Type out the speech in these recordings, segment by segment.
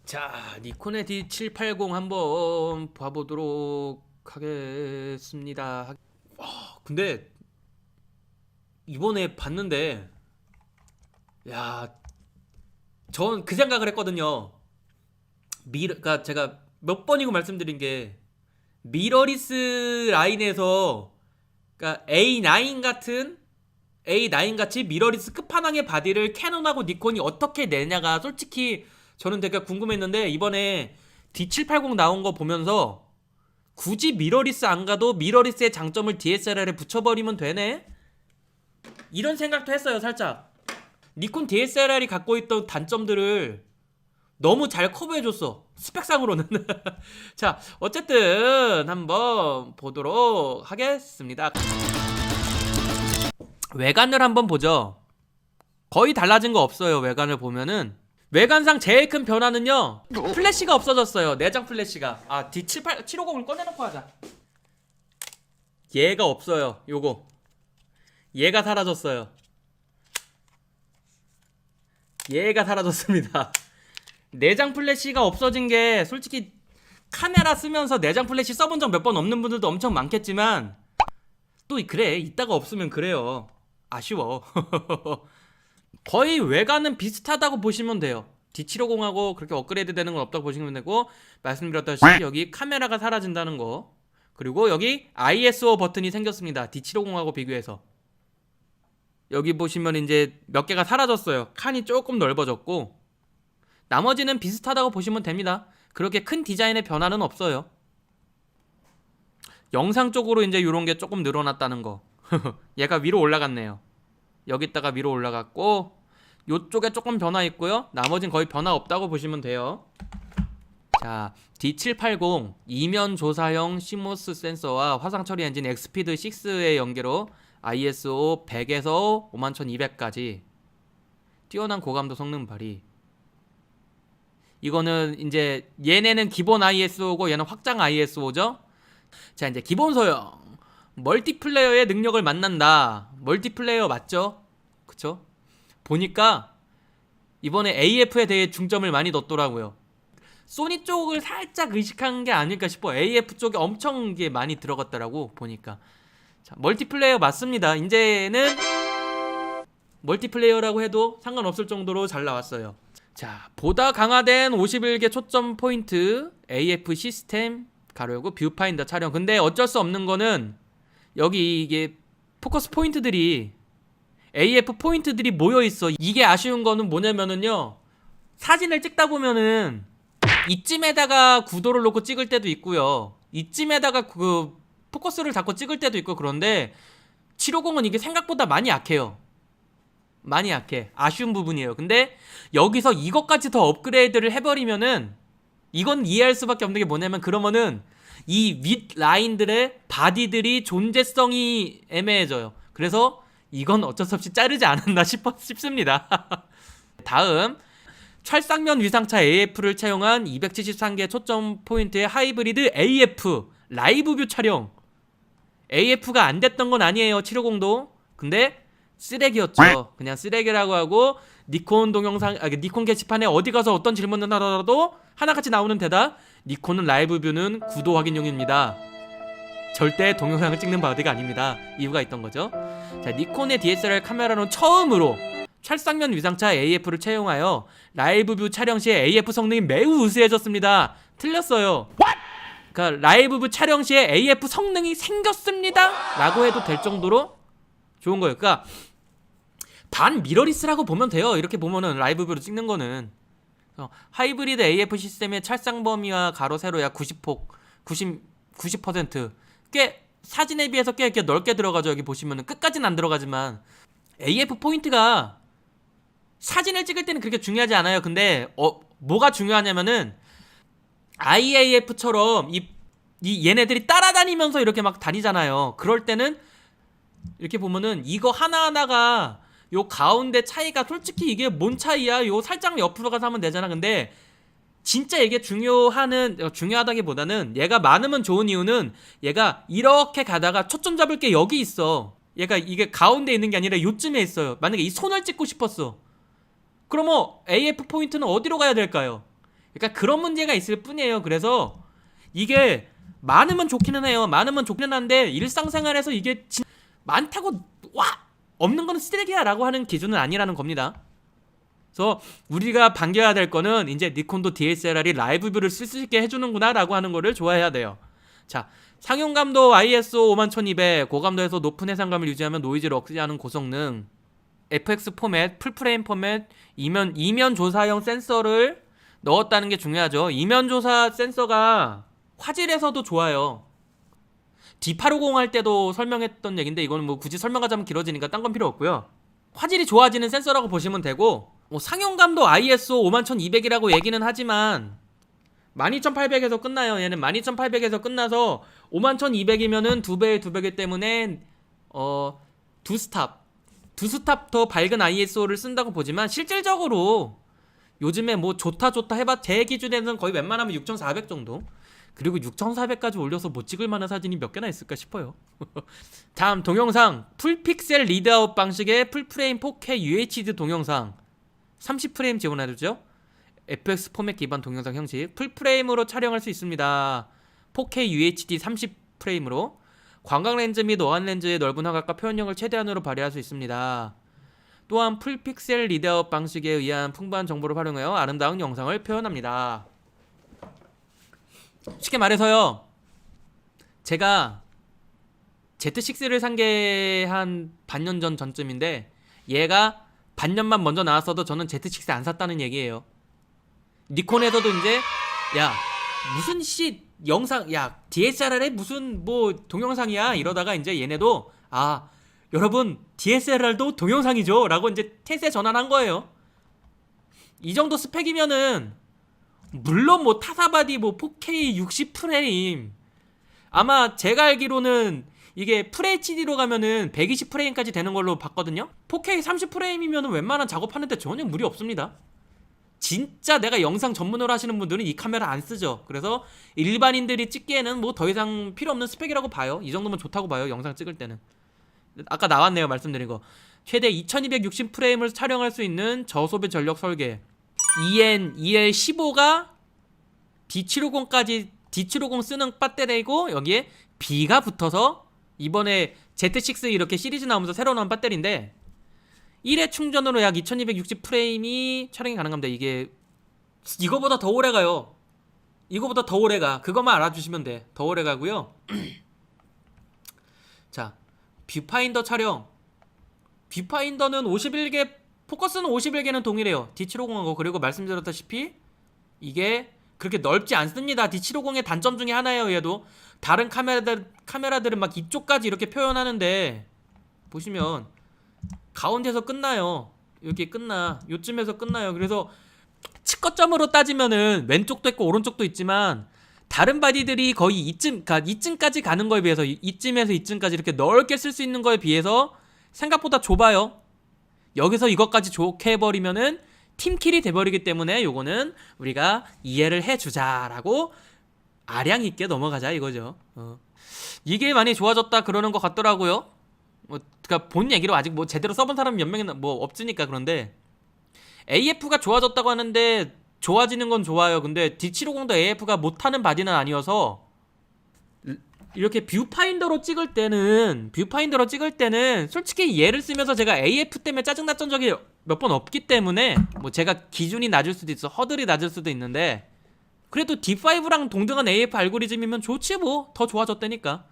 자, 니콘의 D780 한번 봐보도록 하겠습니다. 근데 이번에 봤는데, 야, 전 그 생각을 했거든요. 그러니까 제가 몇 번이고 말씀드린 게 미러리스 라인에서, 그러니까 A9 같이 미러리스 끝판왕의 바디를 캐논하고 니콘이 어떻게 내냐가 솔직히 저는 되게 궁금했는데, 이번에 D780 나온 거 보면서 굳이 미러리스 안 가도 미러리스의 장점을 DSLR에 붙여버리면 되네? 이런 생각도 했어요. 살짝 니콘 DSLR이 갖고 있던 단점들을 너무 잘 커버해줬어, 스펙상으로는. 자, 어쨌든 한번 보도록 하겠습니다. 외관을 한번 보죠. 거의 달라진 거 없어요. 외관을 보면은 외관상 제일 큰 변화는요, 플래시가 없어졌어요. 내장 플래시가. D750을 꺼내놓고 하자. 얘가 없어요. 요거 얘가 사라졌어요. 얘가 사라졌습니다. 내장 플래시가 없어진 게 솔직히 카메라 쓰면서 내장 플래시 써본 적 몇 번 없는 분들도 엄청 많겠지만, 또 그래, 이따가 없으면 그래요. 아쉬워. 거의 외관은 비슷하다고 보시면 돼요. D750하고 그렇게 업그레이드 되는 건 없다고 보시면 되고, 말씀드렸다시피 여기 카메라가 사라진다는 거, 그리고 여기 ISO 버튼이 생겼습니다. D750하고 비교해서. 여기 보시면 이제 몇 개가 사라졌어요. 칸이 조금 넓어졌고, 나머지는 비슷하다고 보시면 됩니다. 그렇게 큰 디자인의 변화는 없어요. 영상 쪽으로 이제 이런 게 조금 늘어났다는 거. 얘가 위로 올라갔네요. 여기다가 위로 올라갔고, 요쪽에 조금 변화 있고요. 나머진 거의 변화 없다고 보시면 돼요. 자, D780 이면 조사형 CMOS 센서와 화상 처리 엔진 엑스피드 6의 연계로 ISO 100에서 51200까지 뛰어난 고감도 성능 발휘. 이거는 이제 얘네는 기본 ISO고 얘는 확장 ISO죠. 자, 이제 기본 소형 멀티플레이어의 능력을 만난다. 멀티플레이어 맞죠? 그쵸? 보니까 이번에 AF에 대해 중점을 많이 뒀더라고요. 소니 쪽을 살짝 의식한 게 아닐까 싶어. AF 쪽에 엄청 게 많이 들어갔더라고 보니까. 자, 멀티플레이어 맞습니다. 이제는 멀티플레이어라고 해도 상관없을 정도로 잘 나왔어요. 자, 보다 강화된 51개 초점 포인트 AF 시스템 가로고 뷰파인더 촬영. 근데 어쩔 수 없는 거는 여기 이게 포커스 포인트들이 AF 포인트들이 모여있어. 이게 아쉬운 거는 뭐냐면은요, 사진을 찍다 보면은 이쯤에다가 구도를 놓고 찍을 때도 있고요, 이쯤에다가 그 포커스를 잡고 찍을 때도 있고, 그런데 750은 이게 생각보다 많이 약해요. 많이 약해. 아쉬운 부분이에요. 근데 여기서 이것까지 더 업그레이드를 해버리면은, 이건 이해할 수밖에 없는 게 뭐냐면, 그러면은 이 윗 라인들의 바디들이 존재성이 애매해져요. 그래서 이건 어쩔 수 없이 자르지 않았나 싶습니다. 다음, 찰쌍면 위상차 AF를 채용한 273개 초점 포인트의 하이브리드 AF 라이브 뷰 촬영. AF가 안 됐던 건 아니에요, 750도. 근데 쓰레기였죠. 그냥 쓰레기라고 하고, 니콘 동영상, 니콘 게시판에 어디 가서 어떤 질문을 하더라도 하나같이 나오는 대답: 니콘은 라이브 뷰는 구도 확인용입니다. 절대 동영상을 찍는 바디가 아닙니다. 이유가 있던 거죠. 자, 니콘의 DSLR 카메라는 처음으로 찰쌍면 위상차 AF를 채용하여 라이브 뷰 촬영 시에 AF 성능이 매우 우수해졌습니다. 틀렸어요. 그러니까 라이브 뷰 촬영 시에 AF 성능이 생겼습니다 라고 해도 될 정도로 좋은 거예요. 그러니까 반 미러리스라고 보면 돼요. 이렇게 보면은 라이브 뷰로 찍는 거는. 하이브리드 AF 시스템의 찰상 범위와 가로 세로 약 90%. 꽤 사진에 비해서 꽤 이렇게 넓게 들어가죠. 여기 보시면은 끝까지는 안 들어가지만, AF 포인트가 사진을 찍을 때는 그렇게 중요하지 않아요. 근데 뭐가 중요하냐면은, IAF처럼 이 얘네들이 따라다니면서 이렇게 막 다니잖아요. 그럴 때는 이렇게 보면은 이거 하나하나가 요 가운데 차이가 솔직히 이게 뭔 차이야? 요 살짝 옆으로 가서 하면 되잖아. 근데 진짜 이게 중요하다기보다는, 얘가 많으면 좋은 이유는 얘가 이렇게 가다가 초점 잡을 게 여기 있어. 얘가 이게 가운데 있는 게 아니라 요쯤에 있어요. 만약에 이 손을 찍고 싶었어. 그러면 AF 포인트는 어디로 가야 될까요? 그러니까 그런 문제가 있을 뿐이에요. 그래서 이게 많으면 좋기는 해요. 많으면 좋기는 한데 일상생활에서 이게 많다고 와 없는 거는 쓰레기야 라고 하는 기준은 아니라는 겁니다. 그래서 우리가 반겨야 될 거는 이제 니콘도 DSLR이 라이브 뷰를 쓸 수 있게 해주는구나 라고 하는 거를 좋아해야 돼요. 자, 상용감도 ISO 51200, 고감도에서 높은 해상감을 유지하면 노이즈를 억제하는 고성능, FX 포맷, 풀프레임 포맷, 이면 조사형 센서를 넣었다는 게 중요하죠. 이면 조사 센서가 화질에서도 좋아요. D850 할 때도 설명했던 얘기인데 이거는 뭐 굳이 설명하자면 길어지니까 딴 건 필요 없고요. 화질이 좋아지는 센서라고 보시면 되고, 뭐 상용감도 ISO 51200이라고 얘기는 하지만 12800에서 끝나요. 얘는 12800에서 끝나서 51200이면은 두 배이기 때문에 두 스탑 더 밝은 ISO를 쓴다고 보지만 실질적으로 요즘에 뭐 좋다 해봐 제 기준에는 거의 웬만하면 6400 정도. 그리고 6400까지 올려서 못 찍을 만한 사진이 몇 개나 있을까 싶어요. 다음 동영상 풀픽셀 리드아웃 방식의 풀프레임 4K UHD 동영상 30프레임 지원해주죠. FX 포맷 기반 동영상 형식 풀프레임으로 촬영할 수 있습니다. 4K UHD 30프레임으로 광각 렌즈 및 어안 렌즈의 넓은 화각과 표현력을 최대한으로 발휘할 수 있습니다. 또한 풀픽셀 리드아웃 방식에 의한 풍부한 정보를 활용하여 아름다운 영상을 표현합니다. 쉽게 말해서요, 제가 Z6를 산 게 한 반년 전쯤인데 얘가 반년만 먼저 나왔어도 저는 Z6 안 샀다는 얘기예요. 니콘에서도 이제 야 무슨 영상 야 DSLR에 무슨 뭐 동영상이야 이러다가 이제 얘네도 여러분 DSLR도 동영상이죠 라고 이제 탓에 전환한 거예요. 이 정도 스펙이면은 물론 뭐 타사바디 뭐 4K 60프레임 아마 제가 알기로는 이게 FHD로 가면은 120프레임까지 되는 걸로 봤거든요. 4K 30프레임이면은 웬만한 작업하는데 전혀 무리 없습니다. 진짜 내가 영상 전문으로 하시는 분들은 이 카메라 안 쓰죠. 그래서 일반인들이 찍기에는 뭐 더 이상 필요 없는 스펙이라고 봐요. 이 정도면 좋다고 봐요. 영상 찍을 때는. 아까 나왔네요. 말씀드린 거. 최대 2260프레임을 촬영할 수 있는 저소비 전력 설계. EL15가 D750 쓰는 배터리고 여기에 B가 붙어서 이번에 Z6 이렇게 시리즈 나오면서 새로 나온 배터리인데 1회 충전으로 약 2260프레임이 촬영이 가능합니다. 이거보다 더 오래 가요. 이거보다 더 오래 가. 그것만 알아주시면 돼. 더 오래 가고요. 자, 뷰파인더 촬영. 뷰파인더는 51개, 포커스는 51개는 동일해요. D750하고. 그리고 말씀드렸다시피 이게 그렇게 넓지 않습니다. D750의 단점 중에 하나예요. 얘도 다른 카메라들은 막 이쪽까지 이렇게 표현하는데 보시면 가운데서 끝나요. 여기 끝나. 요쯤에서 끝나요. 그래서 측거점으로 따지면은 왼쪽도 있고 오른쪽도 있지만 다른 바디들이 거의 이쯤까지 가는 거에 비해서 이쯤에서 이쯤까지 이렇게 넓게 쓸 수 있는 거에 비해서 생각보다 좁아요. 여기서 이것까지 좋게 해버리면은 팀킬이 돼버리기 때문에 요거는 우리가 이해를 해주자라고 아량 있게 넘어가자 이거죠. 이게 많이 좋아졌다 그러는 것 같더라고요. 그러니까 본 얘기로 아직 뭐 제대로 써본 사람이 몇 명이나 뭐 없으니까. 그런데 AF가 좋아졌다고 하는데 좋아지는 건 좋아요. 근데 D750도 AF가 못하는 바디는 아니어서 이렇게 뷰파인더로 찍을 때는 솔직히 얘를 쓰면서 제가 AF 때문에 짜증났던 적이 몇 번 없기 때문에 뭐 제가 기준이 낮을 수도 있어, 허들이 낮을 수도 있는데 그래도 D5랑 동등한 AF 알고리즘이면 좋지 뭐. 더 좋아졌다니까.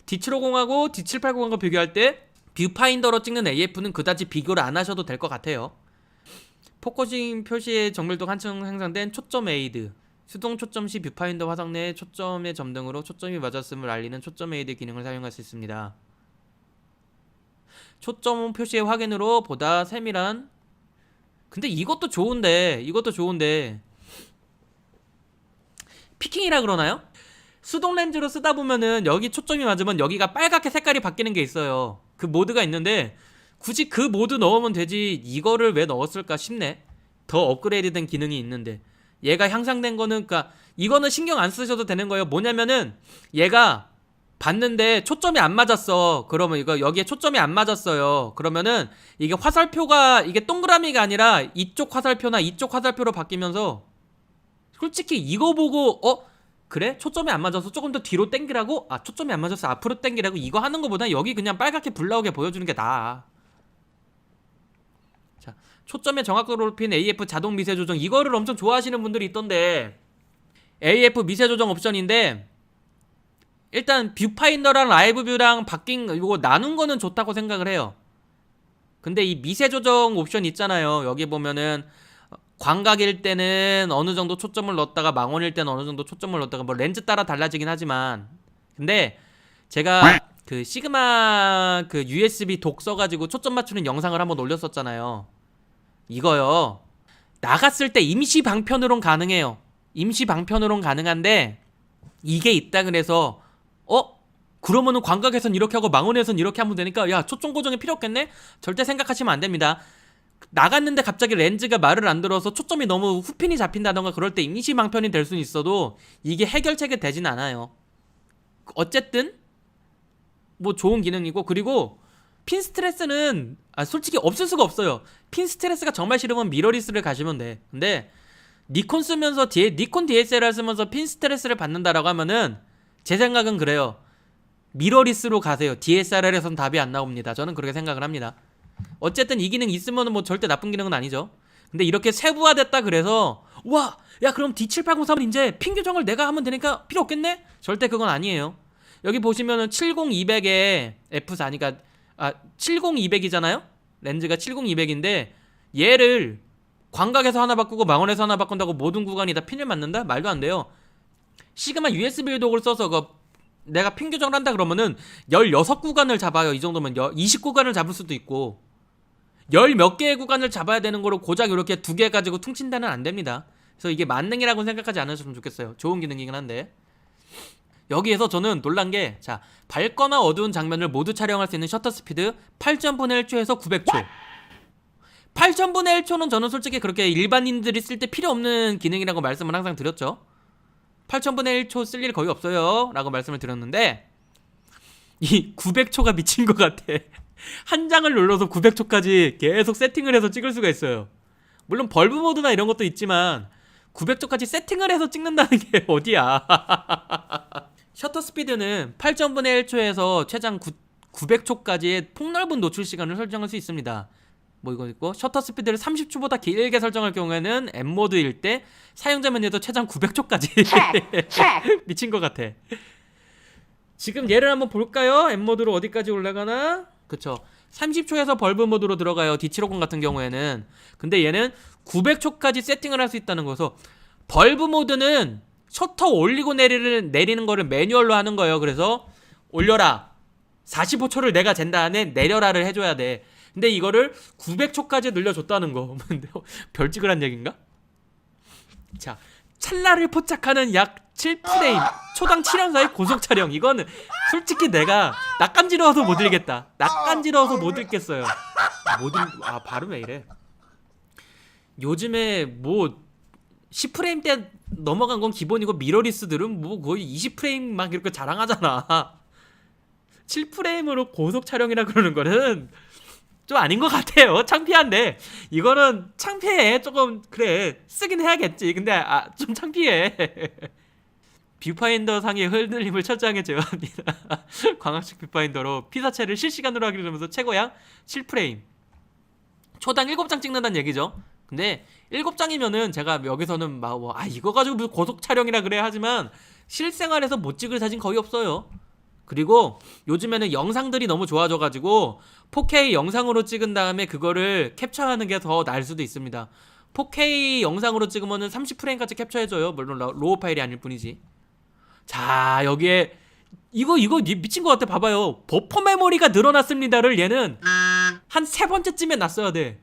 D750하고 D780하고 비교할 때 뷰파인더로 찍는 AF는 그다지 비교를 안 하셔도 될 것 같아요. 포커싱 표시의 정밀도 한층 향상된 초점 에이드, 수동 초점 시 뷰파인더 화상 내 초점의 점 등으로 초점이 맞았음을 알리는 초점 에이드 기능을 사용할 수 있습니다. 초점 표시의 확인으로 보다 세밀한. 근데 이것도 좋은데 피킹이라 그러나요? 수동 렌즈로 쓰다 보면은 여기 초점이 맞으면 여기가 빨갛게 색깔이 바뀌는 게 있어요. 그 모드가 있는데 굳이 그 모드 넣으면 되지 이거를 왜 넣었을까 싶네. 더 업그레이드된 기능이 있는데 얘가 향상된 거는, 그러니까 이거는 신경 안 쓰셔도 되는 거예요. 뭐냐면은 얘가 봤는데 초점이 안 맞았어. 그러면 이거 여기에 초점이 안 맞았어요. 그러면은 이게 화살표가 이게 동그라미가 아니라 이쪽 화살표나 이쪽 화살표로 바뀌면서 솔직히 이거 보고 그래? 초점이 안 맞아서 조금 더 뒤로 당기라고? 아, 초점이 안 맞아서 앞으로 당기라고? 이거 하는 것보다 여기 그냥 빨갛게 불 나오게 보여주는 게 나아. 자, 초점의 정확도를 높인 AF 자동 미세 조정. 이거를 엄청 좋아하시는 분들이 있던데, AF 미세 조정 옵션인데 일단 뷰파인더랑 라이브 뷰랑 바뀐 이거 나눈 거는 좋다고 생각을 해요. 근데 이 미세 조정 옵션 있잖아요. 여기 보면은 광각일 때는 어느 정도 초점을 넣었다가 망원일 때는 어느 정도 초점을 넣었다가 뭐 렌즈 따라 달라지긴 하지만, 근데 제가 그 시그마 그 USB 독 써가지고 초점 맞추는 영상을 한번 올렸었잖아요. 이거요, 나갔을 때 임시 방편으론 가능해요. 임시 방편으론 가능한데 이게 있다 그래서 그러면은 광각에선 이렇게 하고 망원에선 이렇게 하면 되니까 야 초점 고정이 필요 없겠네? 절대 생각하시면 안 됩니다. 나갔는데 갑자기 렌즈가 말을 안 들어서 초점이 너무 후핀이 잡힌다던가 그럴 때 임시 방편이 될 수는 있어도 이게 해결책이 되진 않아요. 어쨌든 뭐 좋은 기능이고, 그리고 핀 스트레스는 솔직히 없을 수가 없어요. 핀 스트레스가 정말 싫으면 미러리스를 가시면 돼. 근데 니콘 쓰면서 니콘 DSLR 쓰면서 핀 스트레스를 받는다라고 하면은 제 생각은 그래요. 미러리스로 가세요. DSLR에선 답이 안 나옵니다. 저는 그렇게 생각을 합니다. 어쨌든 이 기능 있으면 뭐 절대 나쁜 기능은 아니죠. 근데 이렇게 세부화됐다 그래서 와, 야 그럼 D7803은 이제 핀 교정을 내가 하면 되니까 필요 없겠네? 절대 그건 아니에요. 여기 보시면은 70200에 F4, 그러니까 70200이잖아요? 렌즈가 70200인데 얘를 광각에서 하나 바꾸고 망원에서 하나 바꾼다고 모든 구간이 다 핀을 맞는다? 말도 안 돼요. 시그마 USB 독을 써서 내가 핀 교정을 한다 그러면은 16구간을 잡아요. 이 정도면 20구간을 잡을 수도 있고, 열 몇 개의 구간을 잡아야 되는 거로 고작 이렇게 2개 가지고 퉁친다는 안 됩니다. 그래서 이게 만능이라고 생각하지 않으셨으면 좋겠어요. 좋은 기능이긴 한데, 여기에서 저는 놀란 게, 자, 밝거나 어두운 장면을 모두 촬영할 수 있는 셔터 스피드 8,000분의 1초에서 900초. 8,000분의 1초는 저는 솔직히 그렇게 일반인들이 쓸 때 필요 없는 기능이라고 말씀을 항상 드렸죠. 8,000분의 1초 쓸 일 거의 없어요 라고 말씀을 드렸는데, 이 900초가 미친 것 같아. 한 장을 눌러서 900초까지 계속 세팅을 해서 찍을 수가 있어요. 물론 벌브 모드나 이런 것도 있지만 900초까지 세팅을 해서 찍는다는 게 어디야. 셔터 스피드는 8,000분의 1초에서 최장 900초까지의 폭넓은 노출 시간을 설정할 수 있습니다. 뭐 이거 있고, 셔터 스피드를 30초보다 길게 설정할 경우에는 M모드일 때 사용자 메뉴에도 최장 900초까지 미친 것 같아. 지금 얘를 한번 볼까요? M모드로 어디까지 올라가나? 그쵸, 30초에서 벌브 모드로 들어가요. D750 같은 경우에는. 근데 얘는 900초까지 세팅을 할 수 있다는 거서, 벌브 모드는 셔터 올리고 내리는 거를 매뉴얼로 하는 거예요. 그래서 올려라 45초를 내가 잰 다음에 내려라를 해줘야 돼. 근데 이거를 900초까지 늘려줬다는 거 별찍을 한 얘기인가? 자, 찰나를 포착하는 약 7프레임 초당 7연사의 고속 촬영. 이거는 솔직히 내가 낯간지러워서 못 읽겠다. 낯간지러워서 못 읽겠어요. 발음 왜 이래? 요즘에 뭐 10프레임대 넘어간 건 기본이고, 미러리스들은 뭐 거의 20프레임 막 이렇게 자랑하잖아. 7프레임으로 고속 촬영이라 그러는 거는 좀 아닌 것 같아요. 창피한데 이거는 창피해. 조금 그래, 쓰긴 해야겠지. 근데 좀 창피해. 뷰파인더 상의 흔들림을 철저하게 제어합니다. 광학식 뷰파인더로 피사체를 실시간으로 하기로 하면서 최고양 7프레임, 초당 7장 찍는다는 얘기죠. 근데 7장이면은 제가 여기서는 이거 가지고 무슨 고속 촬영이라 그래 하지만 실생활에서 못 찍을 사진 거의 없어요. 그리고 요즘에는 영상들이 너무 좋아져가지고 4K 영상으로 찍은 다음에 그거를 캡처하는 게 더 나을 수도 있습니다. 4K 영상으로 찍으면은 30프레임까지 캡처해줘요. 물론 로우 파일이 아닐 뿐이지. 자, 여기에 이거 미친 것 같아. 봐봐요. 버퍼 메모리가 늘어났습니다를 얘는 한 3번째쯤에 놨어야 돼.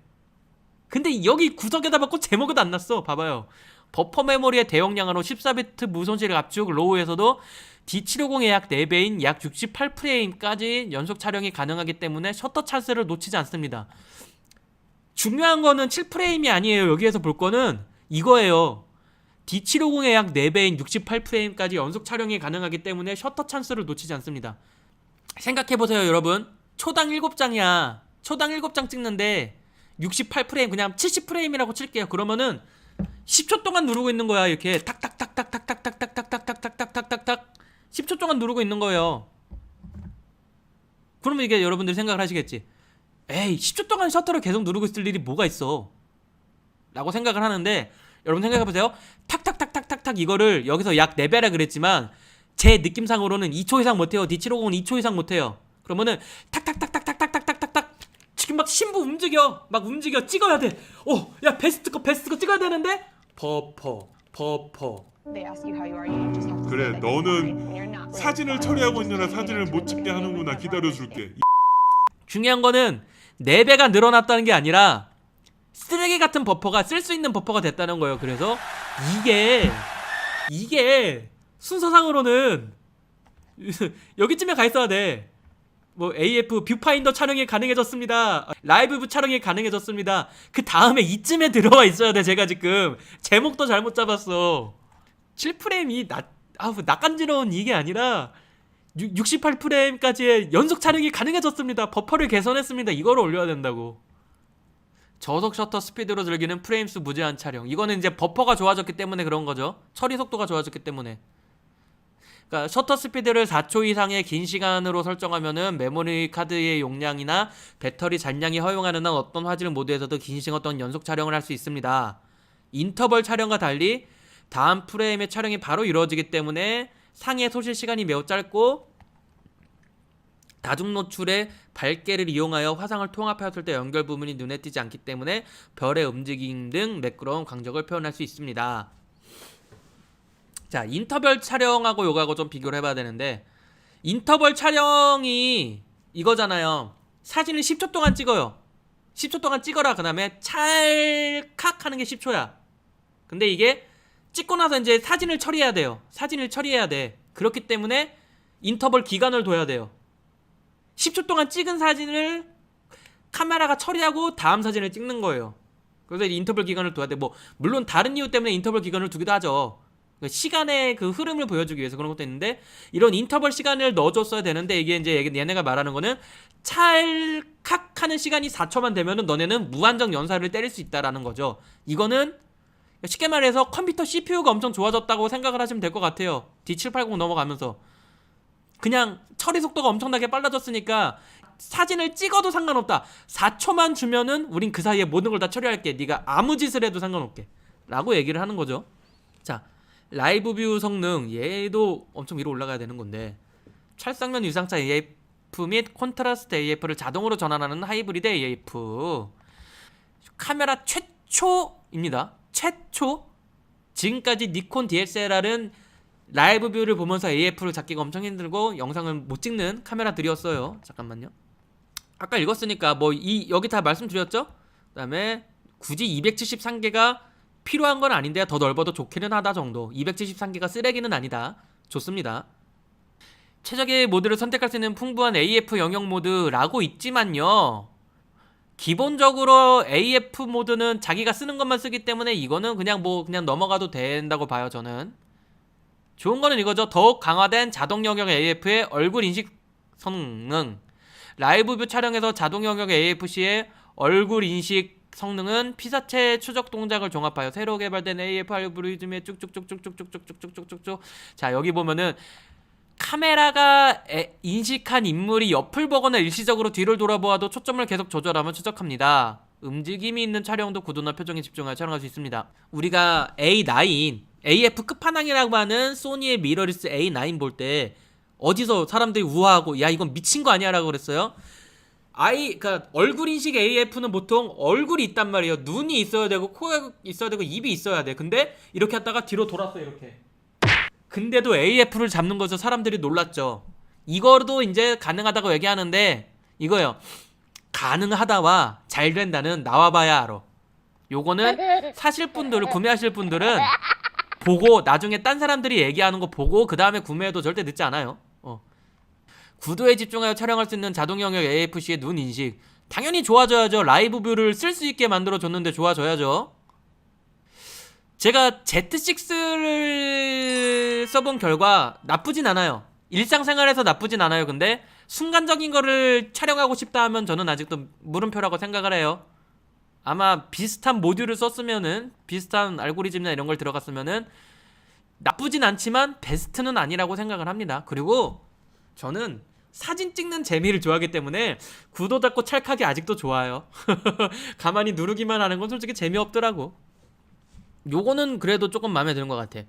근데 여기 구석에다 받고 제목에도 안 놨어. 봐봐요. 버퍼 메모리의 대용량으로 14비트 무손실 압축 로우에서도 D750의 약 4배인 약 68프레임까지 연속 촬영이 가능하기 때문에 셔터 찬스를 놓치지 않습니다. 중요한 거는 7프레임이 아니에요. 여기에서 볼 거는 이거예요. D750의 약 4배인 68프레임까지 연속 촬영이 가능하기 때문에 셔터 찬스를 놓치지 않습니다. 생각해보세요 여러분. 초당 7장이야. 초당 7장 찍는데 68프레임 그냥 70프레임이라고 칠게요. 그러면은 10초 동안 누르고 있는 거야. 이렇게 탁탁탁탁탁탁탁탁탁탁탁탁탁탁탁 10초 동안 누르고 있는 거예요. 그러면 이게 여러분들이 생각을 하시겠지. 에이 10초 동안 셔터를 계속 누르고 있을 일이 뭐가 있어 라고 생각을 하는데, 여러분 생각해보세요. 탁탁탁탁탁탁 이거를 여기서 약 4배라 그랬지만 제 느낌상으로는 2초 이상 못해요. D750은 2초 이상 못해요. 그러면은 탁탁탁탁탁탁탁탁탁 지금 막 심부 움직여. 막 움직여. 찍어야 돼. 야 베스트 거 찍어야 되는데 버퍼 그래, 너는 사진을 처리하고 있느라 사진을 못 찍게 하는구나. 기다려줄게. 중요한 거는 4배가 늘어났다는 게 아니라 쓰레기 같은 버퍼가 쓸 수 있는 버퍼가 됐다는 거예요. 그래서 이게 순서상으로는 여기쯤에 가 있어야 돼. 뭐 AF 뷰파인더 촬영이 가능해졌습니다. 라이브 뷰 촬영이 가능해졌습니다. 그 다음에 이쯤에 들어와 있어야 돼. 제가 지금 제목도 잘못 잡았어. 7프레임이 낯간지러운 이게 아니라 68프레임까지의 연속 촬영이 가능해졌습니다. 버퍼를 개선했습니다. 이거를 올려야 된다고. 저속 셔터 스피드로 즐기는 프레임수 무제한 촬영. 이거는 이제 버퍼가 좋아졌기 때문에 그런 거죠. 처리 속도가 좋아졌기 때문에. 그러니까 셔터 스피드를 4초 이상의 긴 시간으로 설정하면은 메모리 카드의 용량이나 배터리 잔량이 허용하는 한 어떤 화질 모드에서도 긴 시간 동안 연속 촬영을 할 수 있습니다. 인터벌 촬영과 달리 다음 프레임의 촬영이 바로 이루어지기 때문에 상의 소실 시간이 매우 짧고, 다중 노출의 밝게를 이용하여 화상을 통합하였을 때 연결 부분이 눈에 띄지 않기 때문에 별의 움직임 등 매끄러운 광적을 표현할 수 있습니다. 자, 인터벌 촬영하고 요거하고 좀 비교를 해봐야 되는데, 인터벌 촬영이 이거잖아요. 사진을 10초 동안 찍어요. 10초 동안 찍어라. 그 다음에 찰칵 하는 게 10초야. 근데 이게 찍고 나서 이제 사진을 처리해야 돼요. 사진을 처리해야 돼. 그렇기 때문에 인터벌 기간을 둬야 돼요. 10초 동안 찍은 사진을 카메라가 처리하고 다음 사진을 찍는 거예요. 그래서 인터벌 기간을 둬야 돼. 뭐 물론 다른 이유 때문에 인터벌 기간을 두기도 하죠. 시간의 그 흐름을 보여주기 위해서 그런 것도 있는데, 이런 인터벌 시간을 넣어줬어야 되는데, 이게 이제 얘네가 말하는 거는 찰칵 하는 시간이 4초만 되면은 너네는 무한정 연사를 때릴 수 있다라는 거죠. 이거는 쉽게 말해서 컴퓨터 CPU가 엄청 좋아졌다고 생각을 하시면 될 것 같아요. D780 넘어가면서 그냥 처리 속도가 엄청나게 빨라졌으니까 사진을 찍어도 상관없다. 4초만 주면은 우린 그 사이에 모든 걸 다 처리할게. 네가 아무 짓을 해도 상관없게 라고 얘기를 하는 거죠. 자, 라이브 뷰 성능, 얘도 엄청 위로 올라가야 되는 건데, 찰상면 유상차 AF 및 콘트라스트 AF를 자동으로 전환하는 하이브리드 AF. 카메라 최초입니다. 최초. 지금까지 니콘 DSLR은 라이브 뷰를 보면서 AF를 잡기가 엄청 힘들고 영상을 못 찍는 카메라들이었어요. 잠깐만요. 아까 읽었으니까 여기 다 말씀드렸죠? 그 다음에 굳이 273개가 필요한 건 아닌데 더 넓어도 좋기는 하다 정도. 273개가 쓰레기는 아니다. 좋습니다. 최적의 모드를 선택할 수 있는 풍부한 AF 영역 모드라고 있지만요, 기본적으로 AF 모드는 자기가 쓰는 것만 쓰기 때문에 이거는 그냥 넘어가도 된다고 봐요. 저는 좋은 거는 이거죠. 더욱 강화된 자동 영역 AF의 얼굴 인식 성능. 라이브 뷰 촬영에서 자동 영역 AF 시의 얼굴 인식 성능은 피사체 추적 동작을 종합하여 새로 개발된 AF 알고리즘에 쭉쭉쭉쭉쭉쭉쭉쭉쭉쭉쭉. 자, 여기 보면은 카메라가 인식한 인물이 옆을 보거나 일시적으로 뒤를 돌아보아도 초점을 계속 조절하며 추적합니다. 움직임이 있는 촬영도 구도나 표정에 집중하여 촬영할 수 있습니다. 우리가 A9, AF 끝판왕이라고 하는 소니의 미러리스 A9 볼 때 어디서 사람들이 우아하고 야 이건 미친 거 아니야 라고 그랬어요? 그러니까 얼굴 인식 AF는 보통 얼굴이 있단 말이에요. 눈이 있어야 되고 코가 있어야 되고 입이 있어야 돼. 근데 이렇게 하다가 뒤로 돌았어 이렇게. 근데도 AF를 잡는 거죠. 사람들이 놀랐죠. 이거도 이제 가능하다고 얘기하는데, 이거요, 가능하다와 잘 된다는 나와봐야 알아. 요거는 사실 분들, 구매하실 분들은 보고 나중에 딴 사람들이 얘기하는 거 보고 그 다음에 구매해도 절대 늦지 않아요. 구도에 집중하여 촬영할 수 있는 자동 영역 AFC의 눈 인식, 당연히 좋아져야죠. 라이브 뷰를 쓸 수 있게 만들어 줬는데 좋아져야죠. 제가 Z6를 써본 결과 나쁘진 않아요. 일상생활에서 나쁘진 않아요. 근데 순간적인 거를 촬영하고 싶다 하면 저는 아직도 물음표라고 생각을 해요. 아마 비슷한 모듈을 썼으면은, 비슷한 알고리즘이나 이런 걸 들어갔으면은 나쁘진 않지만 베스트는 아니라고 생각을 합니다. 그리고 저는 사진 찍는 재미를 좋아하기 때문에 구도 잡고 찰칵이 아직도 좋아요. 가만히 누르기만 하는 건 솔직히 재미없더라고. 요거는 그래도 조금 마음에 드는 것 같아.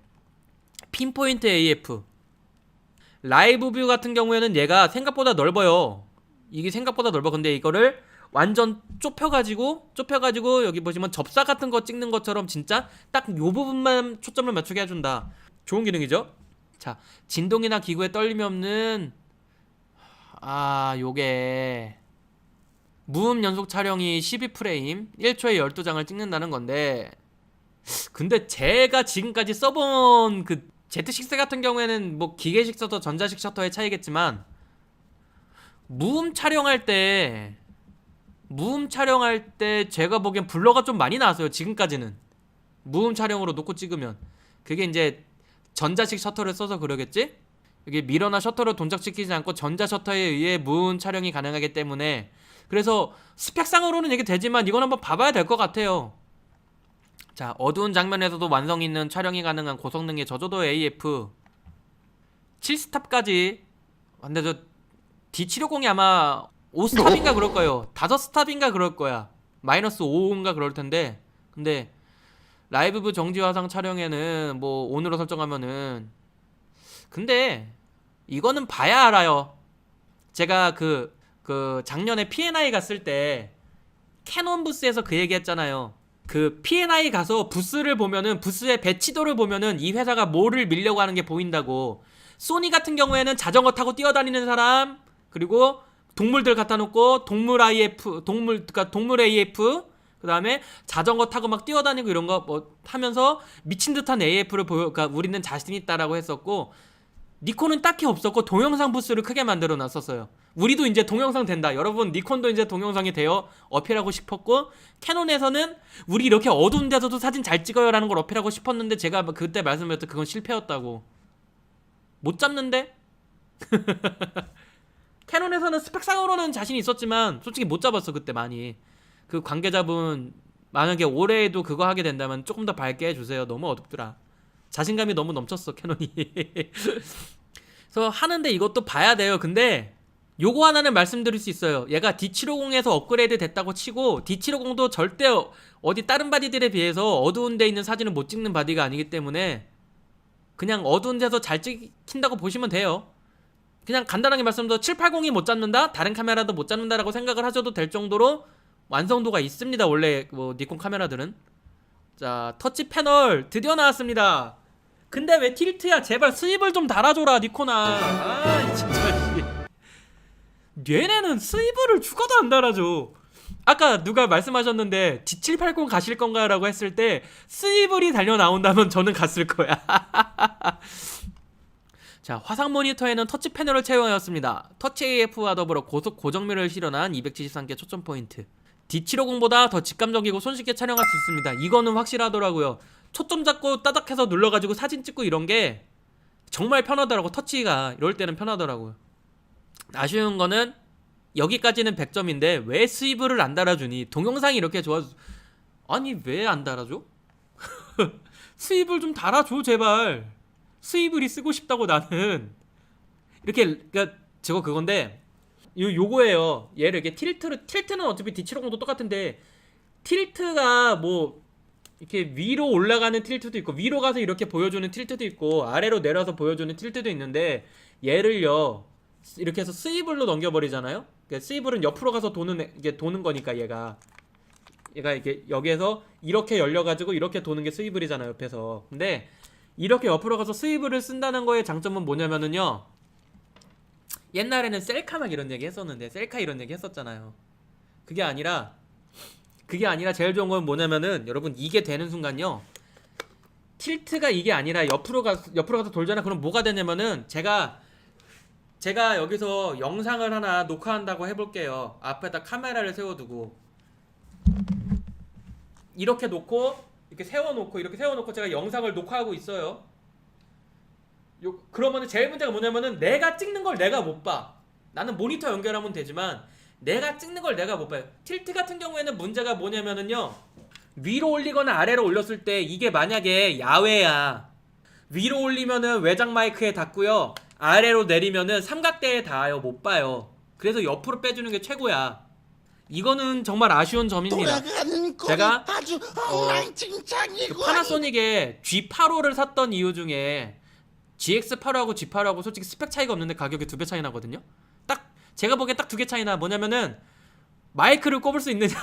핀포인트 AF 라이브 뷰 같은 경우에는 얘가 생각보다 넓어요. 이게 생각보다 넓어. 근데 이거를 완전 좁혀가지고 여기 보시면 접사 같은 거 찍는 것처럼 진짜 딱 요 부분만 초점을 맞추게 해준다. 좋은 기능이죠. 자, 진동이나 기구에 떨림이 없는, 요게 무음 연속 촬영이 12프레임 1초에 12장을 찍는다는 건데, 근데 제가 지금까지 써본 그 Z6 같은 경우에는 뭐 기계식 셔터 전자식 셔터의 차이겠지만, 무음 촬영할 때 제가 보기엔 블러가 좀 많이 나왔어요. 지금까지는 무음 촬영으로 놓고 찍으면. 그게 이제 전자식 셔터를 써서 그러겠지? 이게 미러나 셔터를 동작시키지 않고 전자 셔터에 의해 무음 촬영이 가능하기 때문에, 그래서 스펙상으로는 이게 되지만 이건 한번 봐봐야 될 것 같아요. 자, 어두운 장면에서도 완성 있는 촬영이 가능한 고성능의 저조도 AF 7스탑까지. 근데 저 D750이 아마 5스탑인가 그럴 거예요. 5스탑인가 그럴 거야. 마이너스 5인가 그럴 텐데. 근데 라이브 정지 화상 촬영에는 뭐 온으로 설정하면은, 근데 이거는 봐야 알아요. 제가 그 작년에 P&I 갔을 때 캐논 부스에서 그 얘기 했잖아요. 그 P&I 가서 부스를 보면은, 부스의 배치도를 보면은 이 회사가 뭐를 밀려고 하는 게 보인다고. 소니 같은 경우에는 자전거 타고 뛰어다니는 사람, 그리고 동물들 갖다 놓고 동물 AF, 그러니까 동물 AF, 그 다음에 자전거 타고 막 뛰어다니고 이런 거 뭐 하면서 미친 듯한 AF를 그러니까 우리는 자신 있다라고 했었고, 니콘은 딱히 없었고 동영상 부스를 크게 만들어 놨었어요. 우리도 이제 동영상 된다. 여러분, 니콘도 이제 동영상이 되어 어필하고 싶었고, 캐논에서는 우리 이렇게 어두운 데서도 사진 잘 찍어요라는 걸 어필하고 싶었는데, 제가 그때 말씀드렸던 그건 실패였다고. 못 잡는데? 캐논에서는 스펙상으로는 자신이 있었지만 솔직히 못 잡았어 그때 많이. 그 관계자분 만약에 올해에도 그거 하게 된다면 조금 더 밝게 해주세요. 너무 어둡더라. 자신감이 너무 넘쳤어 캐논이. 그래서 하는데 이것도 봐야 돼요. 근데 요거 하나는 말씀드릴 수 있어요. 얘가 D750에서 업그레이드 됐다고 치고, D750도 절대 어디 다른 바디들에 비해서 어두운 데 있는 사진을 못 찍는 바디가 아니기 때문에 그냥 어두운 데서 잘 찍힌다고 보시면 돼요. 그냥 간단하게 말씀드려 780이 못 잡는다? 다른 카메라도 못 잡는다라고 생각을 하셔도 될 정도로 완성도가 있습니다. 원래 뭐 니콘 카메라들은. 자, 터치 패널 드디어 나왔습니다. 근데 왜 틸트야? 제발 스윕을 좀 달아줘라 니콘아. 진짜 얘네는 스윕을 죽어도 안 달아줘. 아까 누가 말씀하셨는데 D780 가실 건가요? 라고 했을 때 스윕이 달려 나온다면 저는 갔을 거야. 자, 화상 모니터에는 터치 패널을 채용하였습니다. 터치 AF와 더불어 고속 고정mirror를 실현한 273개 초점 포인트. D750보다 더 직감적이고 손쉽게 촬영할 수 있습니다. 이거는 확실하더라고요. 초점 잡고 따닥해서 눌러가지고 사진 찍고 이런 게 정말 편하더라고. 터치가 이럴 때는 편하더라고요. 아쉬운 거는 여기까지는 100점인데 왜 스윕을 안 달아주니? 동영상이 이렇게 좋아. 아니 왜 안 달아줘? 스윕을 좀 달아줘 제발. 스윕을 쓰고 싶다고 나는. 이렇게 그러니까 저거 그건데 요거예요. 얘를 이렇게 틸트는 어차피 D750도 똑같은데, 틸트가 뭐 이렇게 위로 올라가는 틸트도 있고 위로 가서 이렇게 보여주는 틸트도 있고 아래로 내려서 보여주는 틸트도 있는데, 얘를요 이렇게 해서 스윕으로 넘겨버리잖아요. 그러니까 스윕은 옆으로 가서 이게 도는 거니까 얘가 이게 여기에서 이렇게 열려가지고 이렇게 도는 게 스윕이잖아요 옆에서. 근데 이렇게 옆으로 가서 스윕을 쓴다는 거의 장점은 뭐냐면은요, 옛날에는 셀카 막 이런 얘기 했었는데, 셀카 이런 얘기 했었잖아요. 그게 아니라 제일 좋은 건 뭐냐면은, 여러분 이게 되는 순간요, 틸트가 이게 아니라 옆으로 가서 돌잖아. 그럼 뭐가 되냐면은, 제가 여기서 영상을 하나 녹화한다고 해볼게요. 앞에다 카메라를 세워두고 이렇게 놓고 이렇게 세워놓고 제가 영상을 녹화하고 있어요. 그러면은 제일 문제가 뭐냐면은, 내가 찍는 걸 내가 못 봐. 나는 모니터 연결하면 되지만 내가 찍는 걸 내가 못 봐요. 틸트 같은 경우에는 문제가 뭐냐면은요, 위로 올리거나 아래로 올렸을 때 이게 만약에 야외야, 위로 올리면은 외장 마이크에 닿고요, 아래로 내리면은 삼각대에 닿아요. 못 봐요. 그래서 옆으로 빼주는 게 최고야. 이거는 정말 아쉬운 점입니다. 제가 아주 엉망진창이고 그 파나소닉의 G85를 샀던 이유 중에 GX85하고 G85하고 솔직히 스펙 차이가 없는데 가격이 2배 차이 나거든요. 딱 제가 보기엔 딱 2개 차이 나. 뭐냐면은 마이크를 꼽을 수 있느냐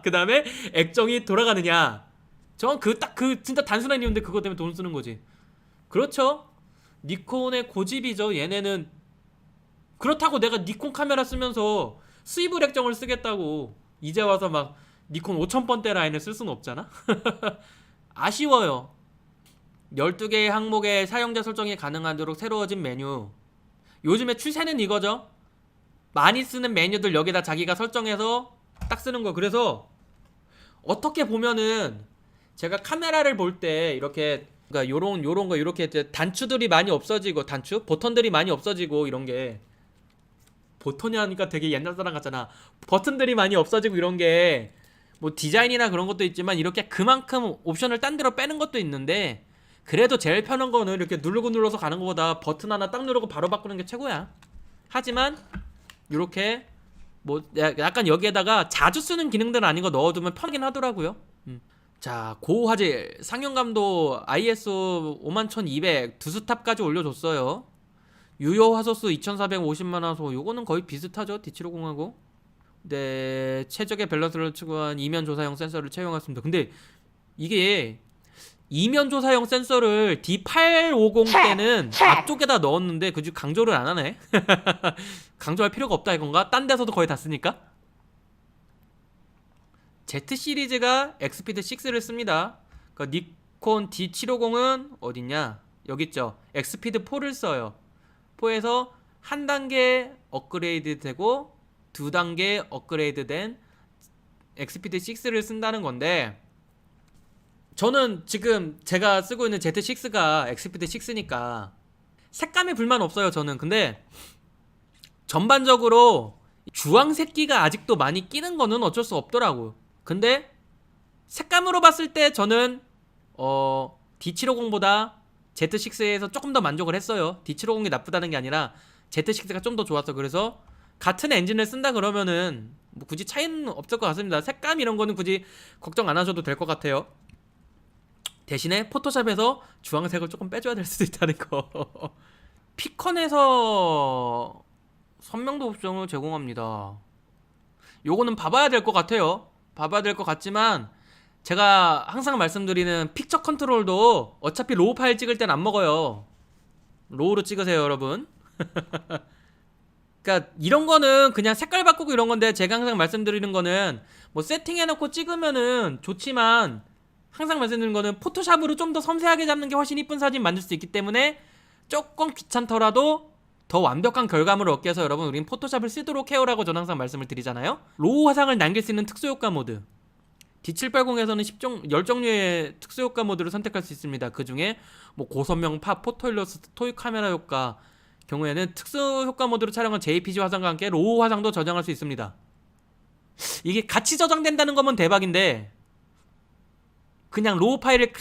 그 다음에 액정이 돌아가느냐. 전 그 진짜 단순한 이유인데 그것 때문에 돈 쓰는 거지. 그렇죠, 니콘의 고집이죠. 얘네는 그렇다고 내가 니콘 카메라 쓰면서 스위블 액정을 쓰겠다고 이제 와서 막 니콘 5000번대 라인을 쓸 수는 없잖아. 아쉬워요. 12개의 항목의 사용자 설정이 가능하도록 새로워진 메뉴. 요즘에 추세는 이거죠. 많이 쓰는 메뉴들 여기다 자기가 설정해서 딱 쓰는 거. 그래서 어떻게 보면은 제가 카메라를 볼 때 이렇게, 그러니까 요런 거 이렇게 단추들이 많이 없어지고, 단추? 버튼들이 많이 없어지고, 이런 게 버튼이 하니까 되게 옛날 사람 같잖아. 버튼들이 많이 없어지고 이런 게 뭐 디자인이나 그런 것도 있지만 이렇게 그만큼 옵션을 딴 데로 빼는 것도 있는데, 그래도 제일 편한 거는 이렇게 누르고 눌러서 가는 것보다 버튼 하나 딱 누르고 바로 바꾸는 게 최고야. 하지만 이렇게 뭐 약간 여기에다가 자주 쓰는 기능들은 아닌 거 넣어두면 편하긴 하더라고요. 자, 고화질 상영감도 ISO 51200 두스탑까지 올려줬어요. 유효 화소수 2450만 화소. 요거는 거의 비슷하죠, D750하고. 네, 최적의 밸런스를 추구한 이면 조사형 센서를 채용했습니다. 근데 이게 이면 조사형 센서를 D850 때는 앞쪽에다 넣었는데 그중 강조를 안 하네. 강조할 필요가 없다 이건가? 딴 데서도 거의 다 쓰니까. Z 시리즈가 엑스피드 6를 씁니다. 그러니까 니콘 D750은 어딨냐? 여기 있죠. 엑스피드 4를 써요. 4에서 한 단계 업그레이드 되고 두 단계 업그레이드 된 엑스피드 6를 쓴다는 건데, 저는 지금 제가 쓰고 있는 Z6가 엑스피드 6니까 색감에 불만 없어요, 저는. 근데 전반적으로 주황색기가 아직도 많이 끼는 거는 어쩔 수 없더라고요. 근데 색감으로 봤을 때 저는 D750보다 Z6에서 조금 더 만족을 했어요. D750이 나쁘다는 게 아니라 Z6가 좀 더 좋았어. 그래서 같은 엔진을 쓴다 그러면은 뭐 굳이 차이는 없을 것 같습니다. 색감 이런 거는 굳이 걱정 안 하셔도 될 것 같아요. 대신에 포토샵에서 주황색을 조금 빼줘야 될 수도 있다는 거. 피컨에서 선명도 옵션을 제공합니다. 요거는 봐봐야 될 것 같아요. 봐봐야 될 것 같지만 제가 항상 말씀드리는 픽처 컨트롤도 어차피 로우 파일 찍을 땐 안 먹어요. 로우로 찍으세요, 여러분. 그러니까 이런 거는 그냥 색깔 바꾸고 이런 건데, 제가 항상 말씀드리는 거는 뭐 세팅해놓고 찍으면은 좋지만, 항상 말씀드리는 거는 포토샵으로 좀 더 섬세하게 잡는 게 훨씬 이쁜 사진 만들 수 있기 때문에 조금 귀찮더라도 더 완벽한 결과물을 얻기 위해서 여러분, 우린 포토샵을 쓰도록 해요라고 저는 항상 말씀을 드리잖아요. 로우 화상을 남길 수 있는 특수효과 모드, D780에서는 10종류의 특수효과 모드를 선택할 수 있습니다. 그 중에 뭐 고선명 팝, 포토일러스트, 토이 카메라 효과 경우에는 특수효과 모드로 촬영한 JPG 화상과 함께 로우 화상도 저장할 수 있습니다. 이게 같이 저장된다는 거면 대박인데, 그냥 로우 파일을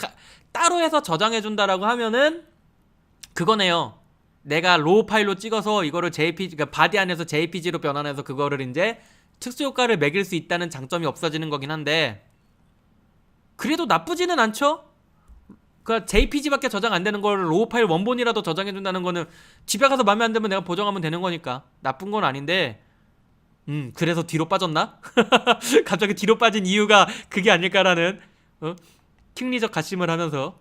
따로 해서 저장해준다라고 하면은 그거네요. 내가 로우 파일로 찍어서 이거를 JPG, 그러니까 바디 안에서 JPG로 변환해서 그거를 이제 특수효과를 매길 수 있다는 장점이 없어지는 거긴 한데, 그래도 나쁘지는 않죠? 그러니까 JPG밖에 저장 안 되는 걸 로우 파일 원본이라도 저장해준다는 거는 집에 가서 마음에 안 들면 내가 보정하면 되는 거니까 나쁜 건 아닌데, 그래서 뒤로 빠졌나? 갑자기 뒤로 빠진 이유가 그게 아닐까라는 킹리적 가심을 하면서.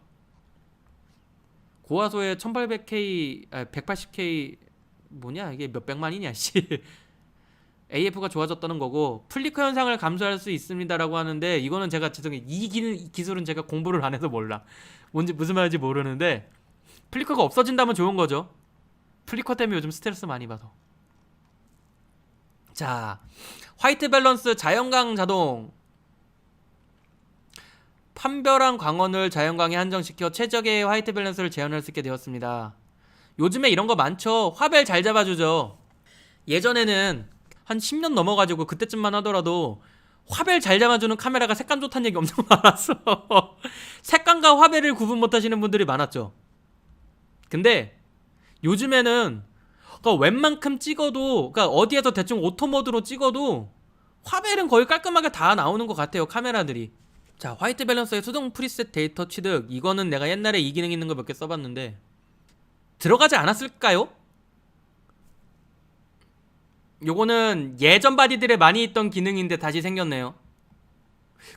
고화소에 1800K, 180K 뭐냐 이게 몇백만이냐 씨. AF가 좋아졌다는 거고, 플리커 현상을 감소할 수 있습니다라고 하는데, 이거는 제가 죄송해요, 이 기술은 제가 공부를 안 해서 몰라. 뭔지 무슨 말인지 모르는데, 플리커가 없어진다면 좋은 거죠. 플리커 때문에 요즘 스트레스 많이 받아. 자, 화이트 밸런스 자연광 자동. 판별한 광원을 자연광에 한정시켜 최적의 화이트 밸런스를 재현할 수 있게 되었습니다. 요즘에 이런 거 많죠. 화벨 잘 잡아주죠. 예전에는 한 10년 넘어가지고 그때쯤만 하더라도 화벨 잘 잡아주는 카메라가 색감 좋다는 얘기 엄청 많았어. 색감과 화벨을 구분 못하시는 분들이 많았죠. 근데 요즘에는 그러니까 웬만큼 찍어도, 그러니까 어디에서 대충 오토 모드로 찍어도 화벨은 거의 깔끔하게 다 나오는 것 같아요, 카메라들이. 자, 화이트 밸런스의 수동 프리셋 데이터 취득. 이거는 내가 옛날에 이 기능 있는 거 몇 개 써봤는데 들어가지 않았을까요? 요거는 예전 바디들에 많이 있던 기능인데 다시 생겼네요.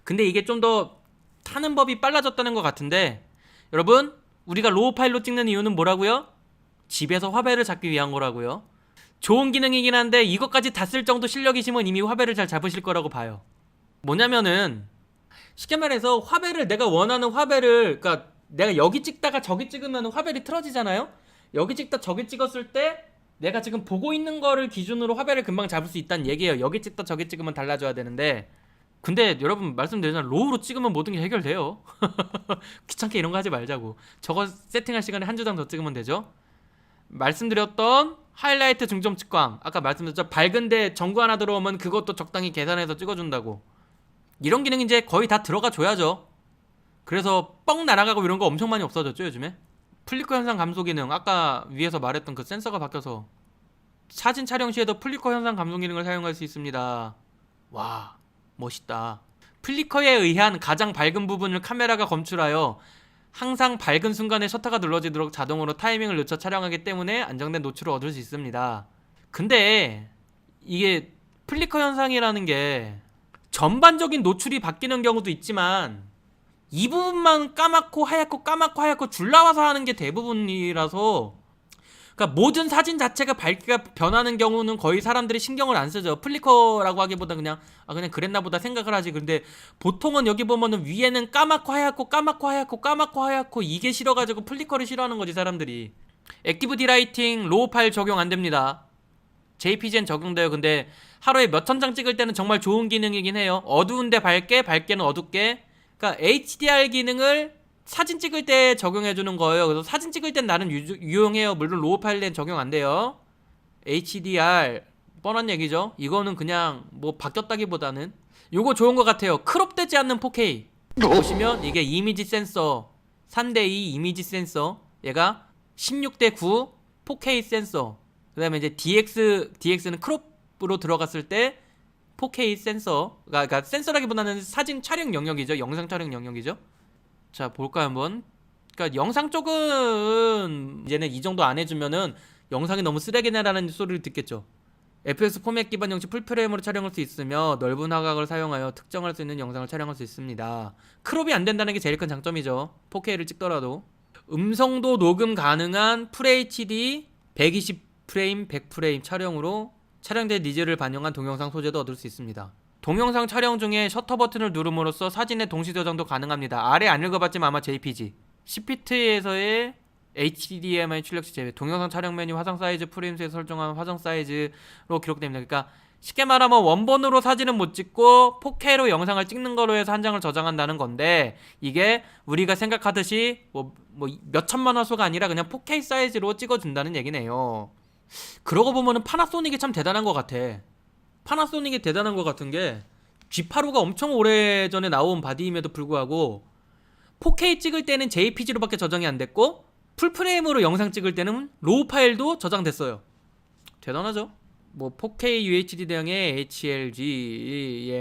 근데 이게 좀 더 타는 법이 빨라졌다는 것 같은데, 여러분, 우리가 로우 파일로 찍는 이유는 뭐라고요? 집에서 화벨을 잡기 위한 거라고요. 좋은 기능이긴 한데 이것까지 다 쓸 정도 실력이시면 이미 화벨을 잘 잡으실 거라고 봐요. 뭐냐면은 쉽게 말해서 화벨을, 내가 원하는 화벨을, 그러니까 내가 여기 찍다가 저기 찍으면 화벨이 틀어지잖아요. 여기 찍다 저기 찍었을 때 내가 지금 보고 있는 거를 기준으로 화벨을 금방 잡을 수 있다는 얘기예요. 여기 찍다 저기 찍으면 달라져야 되는데, 근데 여러분 말씀드리잖아요. 로우로 찍으면 모든 게 해결돼요. 귀찮게 이런 거 하지 말자고. 저거 세팅할 시간에 한 주당 더 찍으면 되죠. 말씀드렸던 하이라이트 중점 측광, 아까 말씀드렸죠. 밝은데 전구 하나 들어오면 그것도 적당히 계산해서 찍어준다고. 이런 기능 이제 거의 다 들어가 줘야죠. 그래서 뻥 날아가고 이런 거 엄청 많이 없어졌죠, 요즘에. 플리커 현상 감소 기능, 아까 위에서 말했던 그 센서가 바뀌어서 사진 촬영 시에도 플리커 현상 감소 기능을 사용할 수 있습니다. 와, 멋있다. 플리커에 의한 가장 밝은 부분을 카메라가 검출하여 항상 밝은 순간에 셔터가 눌러지도록 자동으로 타이밍을 늦춰 촬영하기 때문에 안정된 노출을 얻을 수 있습니다. 근데 이게 플리커 현상이라는 게 전반적인 노출이 바뀌는 경우도 있지만 이 부분만 까맣고 하얗고 까맣고 하얗고 줄 나와서 하는 게 대부분이라서, 그러니까 모든 사진 자체가 밝기가 변하는 경우는 거의 사람들이 신경을 안 쓰죠. 플리커라고 하기보다 그냥 그냥 그랬나 보다 생각을 하지. 근데 보통은 여기 보면은 위에는 까맣고 하얗고 까맣고 하얗고 까맣고 하얗고 이게 싫어가지고 플리커를 싫어하는 거지, 사람들이. 액티브 디라이팅 로우 파일 적용 안 됩니다. JPG엔 적용돼요. 근데 하루에 몇천 장 찍을 때는 정말 좋은 기능이긴 해요. 어두운데 밝게, 밝게는 어둡게. 그러니까 HDR 기능을 사진 찍을 때 적용해주는 거예요. 그래서 사진 찍을 땐 나름 유용해요. 물론 로우 파일엔 적용 안 돼요. HDR 뻔한 얘기죠. 이거는 그냥 뭐 바뀌었다기보다는 요거 좋은 것 같아요. 크롭되지 않는 4K. 보시면 이게 이미지 센서 3:2 이미지 센서, 얘가 16:9 4K 센서, 그 다음에 이제 DX는 크롭으로 들어갔을 때 4K 센서, 그러니까 센서라기보다는 사진 촬영 영역이죠. 영상 촬영 영역이죠. 자, 볼까요 한번. 그러니까 영상 쪽은 이제는 이 정도 안 해주면은 영상이 너무 쓰레기네라는 소리를 듣겠죠. FX 포맷 기반 형식 풀프레임으로 촬영할 수 있으며 넓은 화각을 사용하여 특정할 수 있는 영상을 촬영할 수 있습니다. 크롭이 안 된다는 게 제일 큰 장점이죠. 4K를 찍더라도. 음성도 녹음 가능한 FHD 120프레임 100프레임 촬영으로 촬영된 니즈를 반영한 동영상 소재도 얻을 수 있습니다. 동영상 촬영 중에 셔터 버튼을 누름으로써 사진의 동시 저장도 가능합니다. 아래 안 읽어봤지만 아마 JPG. 10피트에서의 HDMI 출력시 제외. 동영상 촬영 메뉴 화상 사이즈 프레임수에 설정한 화상 사이즈로 기록됩니다. 그러니까 쉽게 말하면 원본으로 사진은 못 찍고 4K로 영상을 찍는 거로 해서 한 장을 저장한다는 건데, 이게 우리가 생각하듯이 뭐 몇천만 화소가 아니라 그냥 4K 사이즈로 찍어준다는 얘기네요. 그러고 보면은 파나소닉이 참 대단한 것 같아. 파나소닉이 대단한 것 같은 게 G8호가 엄청 오래전에 나온 바디임에도 불구하고 4K 찍을 때는 JPG로밖에 저장이 안 됐고 풀프레임으로 영상 찍을 때는 로우 파일도 저장됐어요. 대단하죠? 뭐 4K UHD 대형의 HLG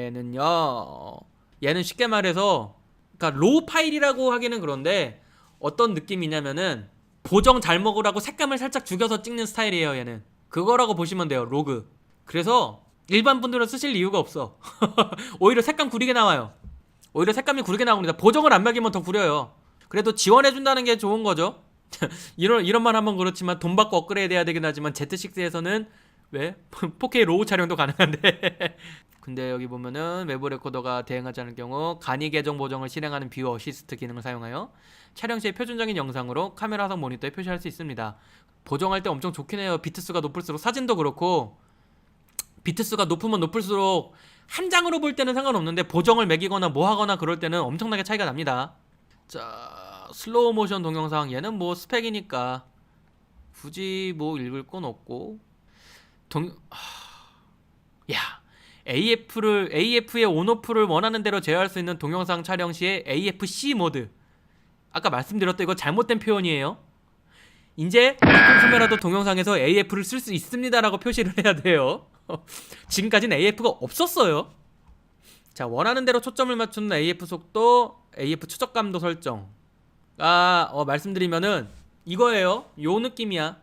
얘는 쉽게 말해서, 그러니까 로우 파일이라고 하기는 그런데 어떤 느낌이냐면은 보정 잘 먹으라고 색감을 살짝 죽여서 찍는 스타일이에요. 얘는 그거라고 보시면 돼요. 로그. 그래서 일반 분들은 쓰실 이유가 없어. 오히려 색감 구리게 나와요. 오히려 색감이 구리게 나옵니다. 보정을 안 매기면 더 구려요. 그래도 지원해준다는 게 좋은 거죠. 이런 말 하면 그렇지만 돈 받고 업그레이드 해야 되긴 하지만 Z6에서는 왜? 4K 로우 촬영도 가능한데. 근데 여기 보면은 외부 레코더가 대응하지 않을 경우 간이 계정 보정을 실행하는 뷰 어시스트 기능을 사용하여 촬영 시에 표준적인 영상으로 카메라 화상 모니터에 표시할 수 있습니다. 보정할 때 엄청 좋긴 해요. 비트수가 높을수록. 사진도 그렇고 비트수가 높으면 높을수록 한 장으로 볼 때는 상관없는데 보정을 매기거나 뭐 하거나 그럴 때는 엄청나게 차이가 납니다. 자, 슬로우 모션 동영상, 얘는 뭐 스펙이니까 굳이 뭐 읽을 건 없고, AF의 온오프를 원하는 대로 제어할 수 있는 동영상 촬영 시에 AFC 모드. 아까 말씀드렸던 이거 잘못된 표현이에요. 이제 니콘 카메라도 동영상에서 AF를 쓸 수 있습니다라고 표시를 해야 돼요. 지금까지는 AF가 없었어요. 자, 원하는 대로 초점을 맞추는 AF 속도, AF 추적감도 설정. 말씀드리면은 이거예요. 요 느낌이야.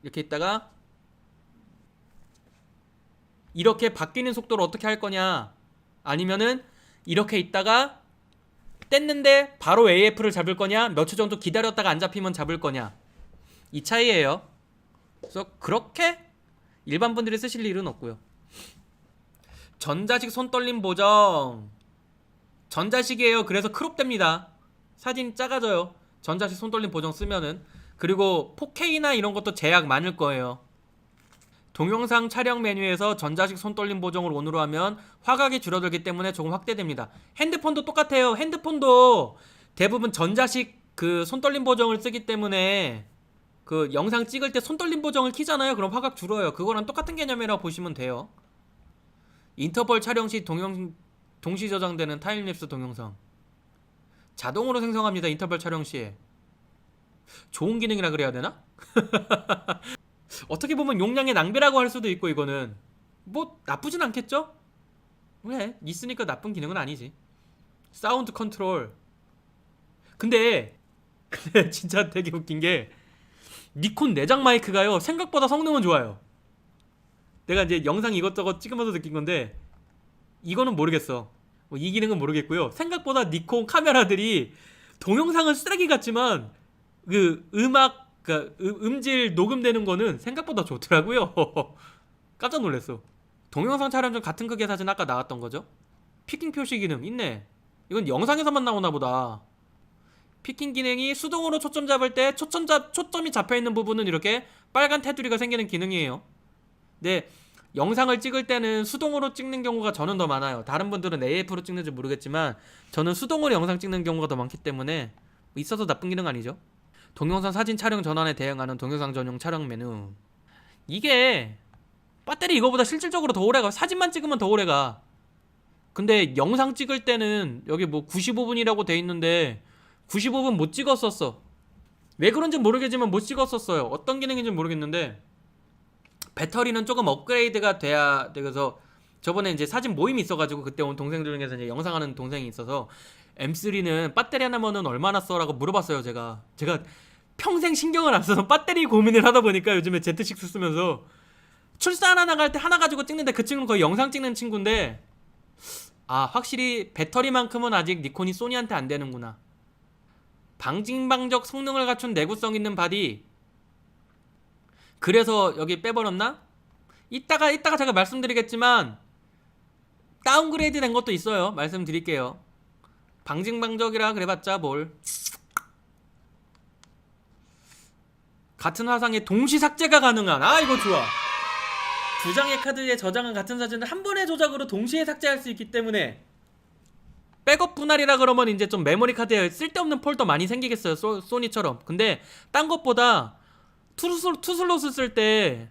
이렇게 있다가 이렇게 바뀌는 속도를 어떻게 할 거냐, 아니면은 이렇게 있다가 뗐는데 바로 AF를 잡을 거냐, 몇 초 정도 기다렸다가 안 잡히면 잡을 거냐, 이 차이예요. 그래서 그렇게 일반 분들이 쓰실 일은 없고요. 전자식 손떨림 보정, 전자식이에요. 그래서 크롭됩니다. 사진이 작아져요, 전자식 손떨림 보정 쓰면은. 그리고 4K나 이런 것도 제약 많을 거예요. 동영상 촬영 메뉴에서 전자식 손떨림 보정을 ON으로 하면 화각이 줄어들기 때문에 조금 확대됩니다. 핸드폰도 똑같아요. 핸드폰도 대부분 전자식 그 손떨림 보정을 쓰기 때문에 그 영상 찍을 때 손떨림 보정을 키잖아요. 그럼 화각 줄어요. 그거랑 똑같은 개념이라고 보시면 돼요. 인터벌 촬영 시 동시 저장되는 타임랩스 동영상 자동으로 생성합니다. 인터벌 촬영 시에. 좋은 기능이라 그래야 되나? 어떻게 보면 용량의 낭비라고 할 수도 있고, 이거는 뭐 나쁘진 않겠죠? 왜? 있으니까 나쁜 기능은 아니지. 사운드 컨트롤. 근데 진짜 되게 웃긴 게 니콘 내장 마이크가요, 생각보다 성능은 좋아요. 내가 이제 영상 이것저것 찍으면서 느낀 건데, 이거는 모르겠어. 이 기능은 모르겠고요. 생각보다 니콘 카메라들이 동영상은 쓰레기 같지만 그 음질 녹음되는 거는 생각보다 좋더라고요. 깜짝 놀랐어. 동영상 촬영 중 같은 크기의 사진 아까 나왔던 거죠. 피킹 표시 기능 있네. 이건 영상에서만 나오나 보다. 피킹 기능이 수동으로 초점 잡을 때 초점이 잡혀있는 부분은 이렇게 빨간 테두리가 생기는 기능이에요. 근데 영상을 찍을 때는 수동으로 찍는 경우가 저는 더 많아요. 다른 분들은 AF로 찍는지 모르겠지만 저는 수동으로 영상 찍는 경우가 더 많기 때문에 있어서 나쁜 기능 아니죠. 동영상 사진 촬영 전환에 대응하는 동영상 전용 촬영 메뉴. 이게 배터리 이거보다 실질적으로 더 오래가. 사진만 찍으면 더 오래가. 근데 영상 찍을 때는 여기 뭐 95분이라고 돼 있는데 95분 못 찍었었어. 왜 그런지 모르겠지만 못 찍었었어요. 어떤 기능인지 모르겠는데 배터리는 조금 업그레이드가 돼야. 그래서 저번에 이제 사진 모임이 있어가지고 그때 온 동생들 중에서 이제 영상하는 동생이 있어서 M3는 배터리 하나면은 얼마나 써라고 물어봤어요. 제가 평생 신경을 안 써서 배터리 고민을 하다 보니까 요즘에 Z6 쓰면서 출산 하나 갈 때 하나 가지고 찍는데 그 친구는 거의 영상 찍는 친구인데, 확실히 배터리만큼은 아직 니콘이 소니한테 안 되는구나. 방진방적 성능을 갖춘 내구성 있는 바디. 그래서 여기 빼버렸나? 이따가 제가 말씀드리겠지만 다운그레이드 된 것도 있어요. 말씀드릴게요. 방진방적이라 그래봤자 뭘. 같은 화상에 동시 삭제가 가능한. 이거 좋아. 두 장의 카드에 저장한 같은 사진을 한 번의 조작으로 동시에 삭제할 수 있기 때문에 백업 분할이라 그러면 이제 좀 메모리 카드에 쓸데없는 폴더 많이 생기겠어요. 소니처럼. 근데 딴 것보다 투슬롯을 쓸 때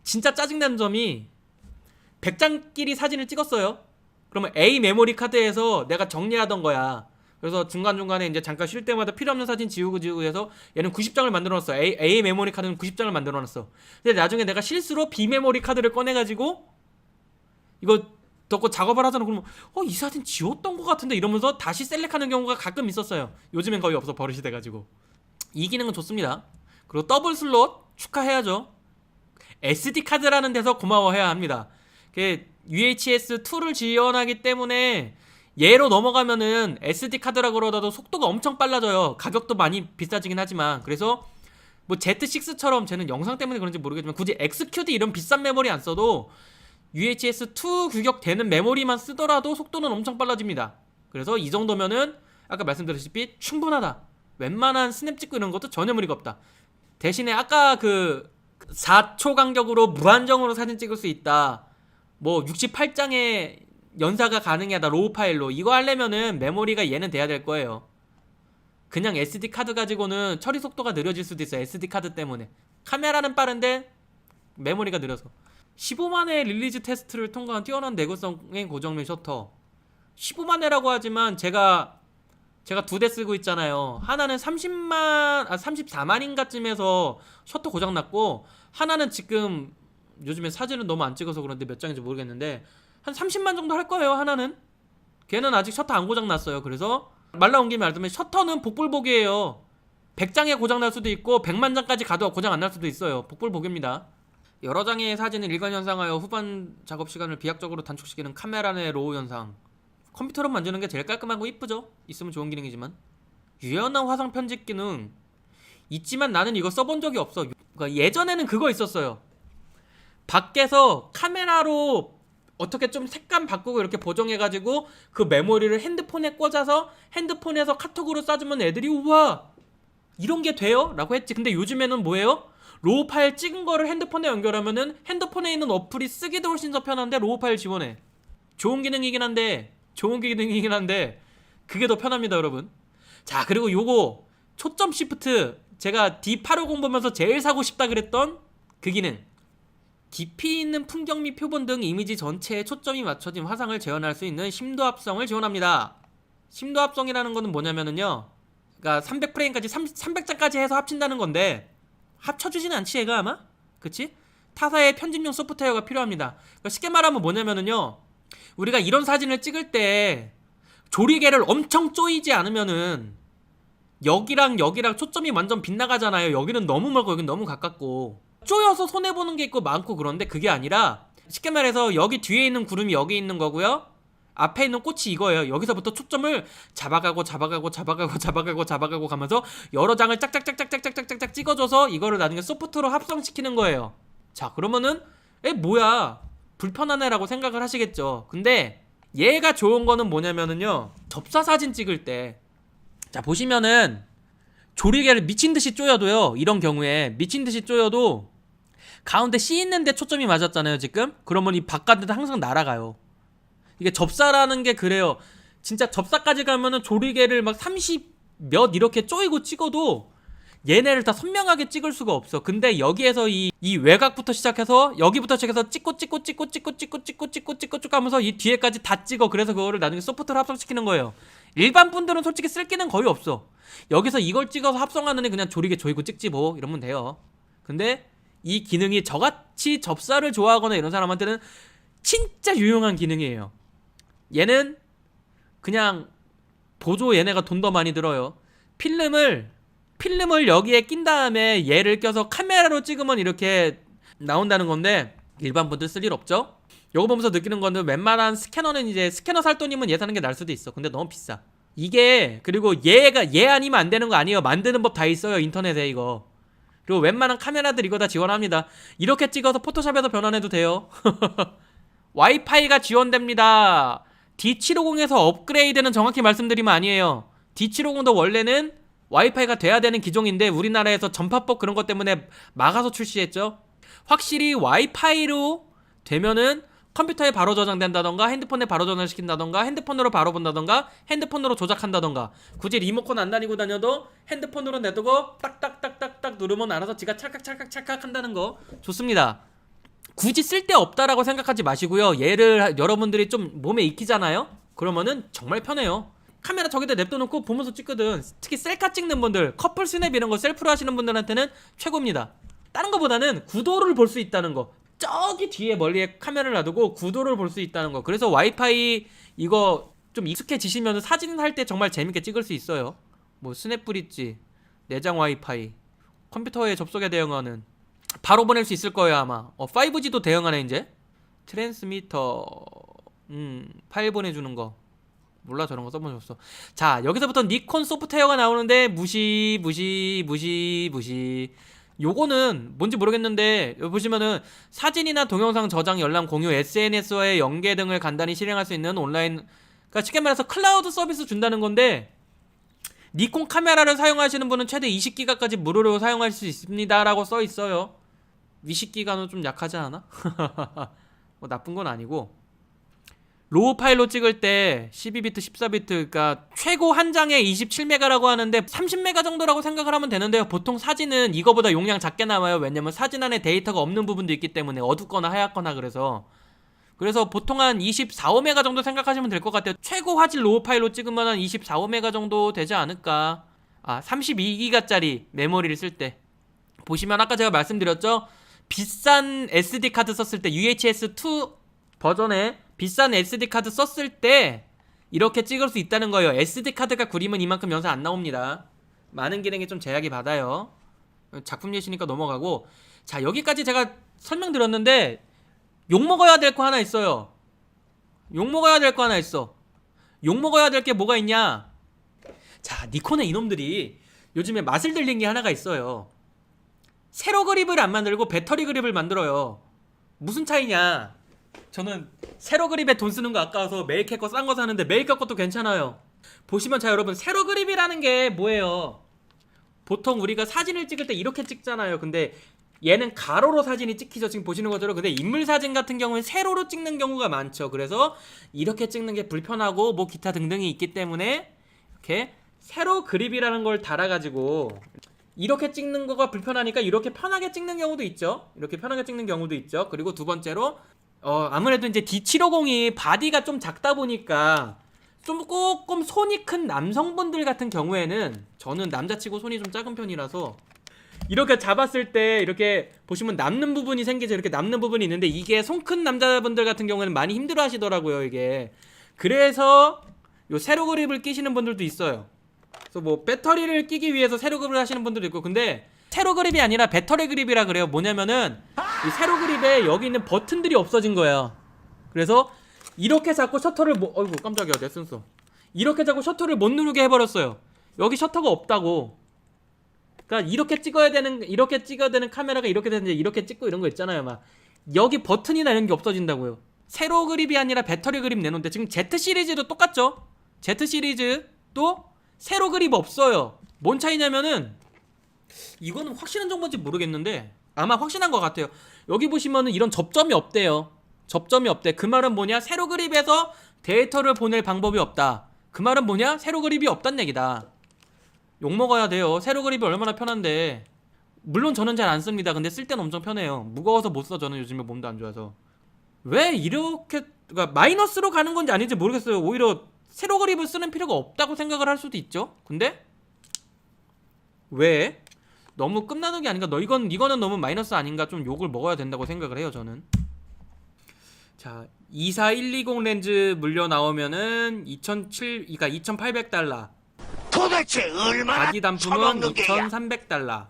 진짜 짜증나는 점이 100장끼리 사진을 찍었어요. 그러면 A 메모리 카드에서 내가 정리하던 거야. 그래서 중간중간에 이제 잠깐 쉴 때마다 필요 없는 사진 지우고 해서 얘는 90장을 만들어놨어. A 메모리 카드는 90장을 만들어놨어. 근데 나중에 내가 실수로 B 메모리 카드를 꺼내가지고 이거 넣고 작업을 하잖아. 그러면 이 사진 지웠던 것 같은데 이러면서 다시 셀렉하는 경우가 가끔 있었어요. 요즘엔 거의 없어. 버릇이 돼가지고. 이 기능은 좋습니다. 그리고 더블 슬롯 축하해야죠. SD 카드라는 데서 고마워해야 합니다. UHS-2를 지원하기 때문에 얘로 넘어가면은 SD 카드라고 그러다도 속도가 엄청 빨라져요. 가격도 많이 비싸지긴 하지만. 그래서 뭐 Z6처럼 쟤는 영상 때문에 그런지 모르겠지만 굳이 XQD 이런 비싼 메모리 안 써도 UHS-2 규격 되는 메모리만 쓰더라도 속도는 엄청 빨라집니다. 그래서 이 정도면은 아까 말씀드렸다시피 충분하다. 웬만한 스냅 찍고 이런 것도 전혀 무리가 없다. 대신에 아까 그 4초 간격으로 무한정으로 사진 찍을 수 있다. 뭐 68장의 연사가 가능하다. 로우 파일로. 이거 하려면은 메모리가 얘는 돼야 될 거예요. 그냥 SD 카드 가지고는 처리 속도가 느려질 수도 있어요. SD 카드 때문에. 카메라는 빠른데 메모리가 느려서. 15만회 릴리즈 테스트를 통과한 뛰어난 내구성의 고정면 셔터. 15만회라고 하지만 제가 2대 쓰고 있잖아요. 하나는 34만인가쯤에서 셔터 고장 났고, 하나는 지금 요즘에 사진을 너무 안 찍어서 그런데 몇 장인지 모르겠는데 한 30만 정도 할 거예요. 하나는. 걔는 아직 셔터 안 고장 났어요. 그래서 말 나온 김에 말하자면 셔터는 복불복이에요. 100장에 고장 날 수도 있고 100만 장까지 가도 고장 안 날 수도 있어요. 복불복입니다. 여러 장의 사진을 일관 현상하여 후반 작업 시간을 비약적으로 단축시키는 카메라 내 로우 현상. 컴퓨터로 만드는 게 제일 깔끔하고 이쁘죠? 있으면 좋은 기능이지만. 유연한 화상 편집 기능 있지만 나는 이거 써본 적이 없어. 그러니까 예전에는 그거 있었어요. 밖에서 카메라로 어떻게 좀 색감 바꾸고 이렇게 보정해가지고 그 메모리를 핸드폰에 꽂아서 핸드폰에서 카톡으로 쏴주면 애들이 우와 이런 게 돼요? 라고 했지. 근데 요즘에는 뭐예요? 로우 파일 찍은 거를 핸드폰에 연결하면은 핸드폰에 있는 어플이 쓰기도 훨씬 더 편한데 로우 파일 지원해. 좋은 기능이긴 한데 그게 더 편합니다, 여러분. 자, 그리고 요거 초점 시프트, 제가 D850 보면서 제일 사고 싶다 그랬던 그 기능. 깊이 있는 풍경 및 표본 등 이미지 전체에 초점이 맞춰진 화상을 재현할 수 있는 심도 합성을 지원합니다. 심도 합성이라는 거는 뭐냐면은요, 그러니까 300프레임까지 300장까지 해서 합친다는 건데 합쳐주지는 않지 얘가 아마? 그치? 타사의 편집용 소프트웨어가 필요합니다. 그러니까 쉽게 말하면 뭐냐면은요, 우리가 이런 사진을 찍을 때 조리개를 엄청 쪼이지 않으면은 여기랑 초점이 완전 빗나가잖아요. 여기는 너무 멀고 여기는 너무 가깝고 쪼여서 손해보는 게 있고 많고. 그런데 그게 아니라 쉽게 말해서 여기 뒤에 있는 구름이 여기 있는 거고요, 앞에 있는 꽃이 이거예요. 여기서부터 초점을 잡아가고 가면서 여러 장을 짝짝짝짝짝짝짝짝 찍어줘서 이거를 나중에 소프트로 합성시키는 거예요. 자, 그러면은 뭐야 불편하네 라고 생각을 하시겠죠. 근데 얘가 좋은 거는 뭐냐면은요, 접사 사진 찍을 때, 자 보시면은 조리개를 미친듯이 쪼여도요, 이런 경우에 미친듯이 쪼여도 가운데 C 있는데 초점이 맞았잖아요 지금. 그러면 이 바깥에도 항상 날아가요. 이게 접사라는 게 그래요. 진짜 접사까지 가면은 조리개를 막 30몇 이렇게 쪼이고 찍어도 얘네를 다 선명하게 찍을 수가 없어. 근데 여기에서 이 외곽부터 시작해서 여기부터 시작해서 찍고 하면서 이 뒤에까지 다 찍어. 그래서 그거를 나중에 소프트로 합성시키는 거예요. 일반 분들은 솔직히 쓸 기는 거의 없어. 여기서 이걸 찍어서 합성하느니 그냥 조리개 조이고 찍지 뭐 이러면 돼요. 근데 이 기능이 저같이 접사를 좋아하거나 이런 사람한테는 진짜 유용한 기능이에요. 얘는 그냥 보조 얘네가 돈 더 많이 들어요. 필름을 여기에 낀 다음에 얘를 껴서 카메라로 찍으면 이렇게 나온다는 건데 일반 분들 쓸 일 없죠? 요거 보면서 느끼는 거는 웬만한 스캐너는 이제 스캐너 살 돈이면 얘 사는 게 나을 수도 있어. 근데 너무 비싸. 이게 그리고 얘 아니면 안 되는 거 아니에요. 만드는 법 다 있어요 인터넷에 이거. 그리고 웬만한 카메라들 이거 다 지원합니다. 이렇게 찍어서 포토샵에서 변환해도 돼요. 와이파이가 지원됩니다. D750에서 업그레이드는 정확히 말씀드리면 아니에요. D750도 원래는 와이파이가 돼야 되는 기종인데 우리나라에서 전파법 그런 것 때문에 막아서 출시했죠. 확실히 와이파이로 되면은 컴퓨터에 바로 저장된다던가 핸드폰에 바로 저장시킨다던가 핸드폰으로 바로 본다던가 핸드폰으로 조작한다던가, 굳이 리모컨 안 다니고 다녀도 핸드폰으로 내두고 딱딱딱딱딱 누르면 알아서 지가 찰칵찰칵찰칵 한다는 거 좋습니다. 굳이 쓸데없다라고 생각하지 마시고요. 얘를 여러분들이 좀 몸에 익히잖아요? 그러면은 정말 편해요. 카메라 저기다 냅둬놓고 보면서 찍거든. 특히 셀카 찍는 분들, 커플 스냅 이런 거 셀프로 하시는 분들한테는 최고입니다. 다른 거보다는 구도를 볼 수 있다는 거. 저기 뒤에 멀리에 카메라를 놔두고 구도를 볼 수 있다는 거. 그래서 와이파이 이거 좀 익숙해지시면 사진 할 때 정말 재밌게 찍을 수 있어요. 뭐 스냅 브릿지, 내장 와이파이, 컴퓨터에 접속에 대응하는, 바로 보낼 수 있을 거예요 아마. 5G도 대응하네 이제. 트랜스미터, 파일 보내주는 거. 몰라, 저런 거 써보셨어. 자, 여기서부터 니콘 소프트웨어가 나오는데 무시. 요거는 뭔지 모르겠는데 여기 보시면은 사진이나 동영상 저장, 열람, 공유, SNS와의 연계 등을 간단히 실행할 수 있는 온라인, 그러니까 쉽게 말해서 클라우드 서비스 준다는 건데, 니콘 카메라를 사용하시는 분은 최대 20기가까지 무료로 사용할 수 있습니다 라고 써있어요. 20기가는 좀 약하지 않아? 뭐 나쁜 건 아니고. 로우 파일로 찍을 때 12비트, 14비트, 그러니까 최고 한 장에 27메가라고 하는데 30메가 정도라고 생각을 하면 되는데요. 보통 사진은 이거보다 용량 작게 나와요. 왜냐면 사진 안에 데이터가 없는 부분도 있기 때문에 어둡거나 하얗거나 그래서 보통 한 24, 5메가 정도 생각하시면 될 것 같아요. 최고 화질 로우 파일로 찍으면 한 24, 5메가 정도 되지 않을까. 32기가짜리 메모리를 쓸 때 보시면 아까 제가 말씀드렸죠. 비싼 SD 카드 썼을 때 UHS-2 버전의 비싼 SD 카드 썼을 때 이렇게 찍을 수 있다는 거예요. SD 카드가 구리면 이만큼 영상 안 나옵니다. 많은 기능이 좀 제약이 받아요. 작품 예시니까 넘어가고, 자, 여기까지 제가 설명드렸는데 욕먹어야 될 거 하나 있어요. 욕먹어야 될 거 하나 있어. 욕먹어야 될 게 뭐가 있냐. 자, 니콘의 이놈들이 요즘에 맛을 들린 게 하나가 있어요. 세로 그립을 안 만들고 배터리 그립을 만들어요. 무슨 차이냐. 저는 세로 그립에 돈 쓰는 거 아까워서 메이커 거 싼 거 사는데 메이커 것도 괜찮아요. 보시면, 자, 여러분, 세로 그립이라는 게 뭐예요? 보통 우리가 사진을 찍을 때 이렇게 찍잖아요. 근데 얘는 가로로 사진이 찍히죠. 지금 보시는 것처럼. 근데 인물 사진 같은 경우는 세로로 찍는 경우가 많죠. 그래서 이렇게 찍는 게 불편하고 뭐 기타 등등이 있기 때문에 이렇게 세로 그립이라는 걸 달아가지고 이렇게 찍는 거가 불편하니까 이렇게 편하게 찍는 경우도 있죠. 이렇게 편하게 찍는 경우도 있죠. 그리고 두 번째로 아무래도 이제 D750이 바디가 좀 작다 보니까 좀 조금 손이 큰 남성분들 같은 경우에는, 저는 남자치고 손이 좀 작은 편이라서 이렇게 잡았을 때 이렇게 보시면 남는 부분이 생기죠. 이렇게 남는 부분이 있는데 이게 손 큰 남자분들 같은 경우에는 많이 힘들어 하시더라고요, 이게. 그래서 요 세로 그립을 끼시는 분들도 있어요. 그래서 뭐 배터리를 끼기 위해서 세로 그립을 하시는 분들도 있고, 근데 세로 그립이 아니라 배터리 그립이라 그래요. 뭐냐면은 이 세로 그립에 여기 있는 버튼들이 없어진 거예요. 그래서 이렇게 자꾸 셔터를 어이구 깜짝이야, 내 쓴소. 이렇게 자꾸 셔터를 못 누르게 해버렸어요. 여기 셔터가 없다고. 그러니까 이렇게 찍어야 되는 카메라가 이렇게 되는데 이렇게 찍고 이런 거 있잖아요. 막 여기 버튼이나 이런 게 없어진다고요. 세로 그립이 아니라 배터리 그립 내놓는데, 지금 Z 시리즈도 똑같죠? Z 시리즈도 세로 그립 없어요. 뭔 차이냐면은, 이거는 확실한 정보인지 모르겠는데 아마 확실한 것 같아요. 여기 보시면은 이런 접점이 없대요. 접점이 없대. 그 말은 뭐냐? 세로 그립에서 데이터를 보낼 방법이 없다. 그 말은 뭐냐? 세로 그립이 없단 얘기다. 욕먹어야 돼요. 세로 그립이 얼마나 편한데. 물론 저는 잘 안 씁니다. 근데 쓸 때는 엄청 편해요. 무거워서 못 써. 저는 요즘에 몸도 안 좋아서. 왜 이렇게, 그러니까 마이너스로 가는 건지 아닌지 모르겠어요. 오히려 세로 그립을 쓰는 필요가 없다고 생각을 할 수도 있죠. 근데 왜? 너무 끝나는 게 아닌가? 이거는 너무 마이너스 아닌가? 좀 욕을 먹어야 된다고 생각을 해요, 저는. 자, 24120 렌즈 물려 나오면은 2,800달러. 도대체 얼마나 바디 단품은 처먹는 게야? 2,300달러가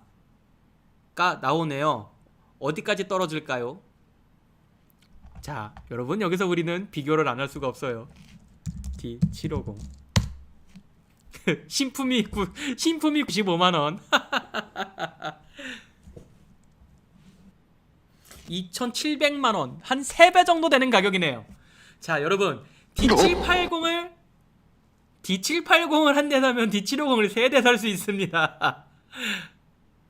나오네요. 어디까지 떨어질까요? 자, 여러분, 여기서 우리는 비교를 안 할 수가 없어요. D750 신품이 95만원 2,700만원, 한 3배 정도 되는 가격이네요. 자, 여러분, D780을 한 대 사면 D750을 3대 살 수 있습니다.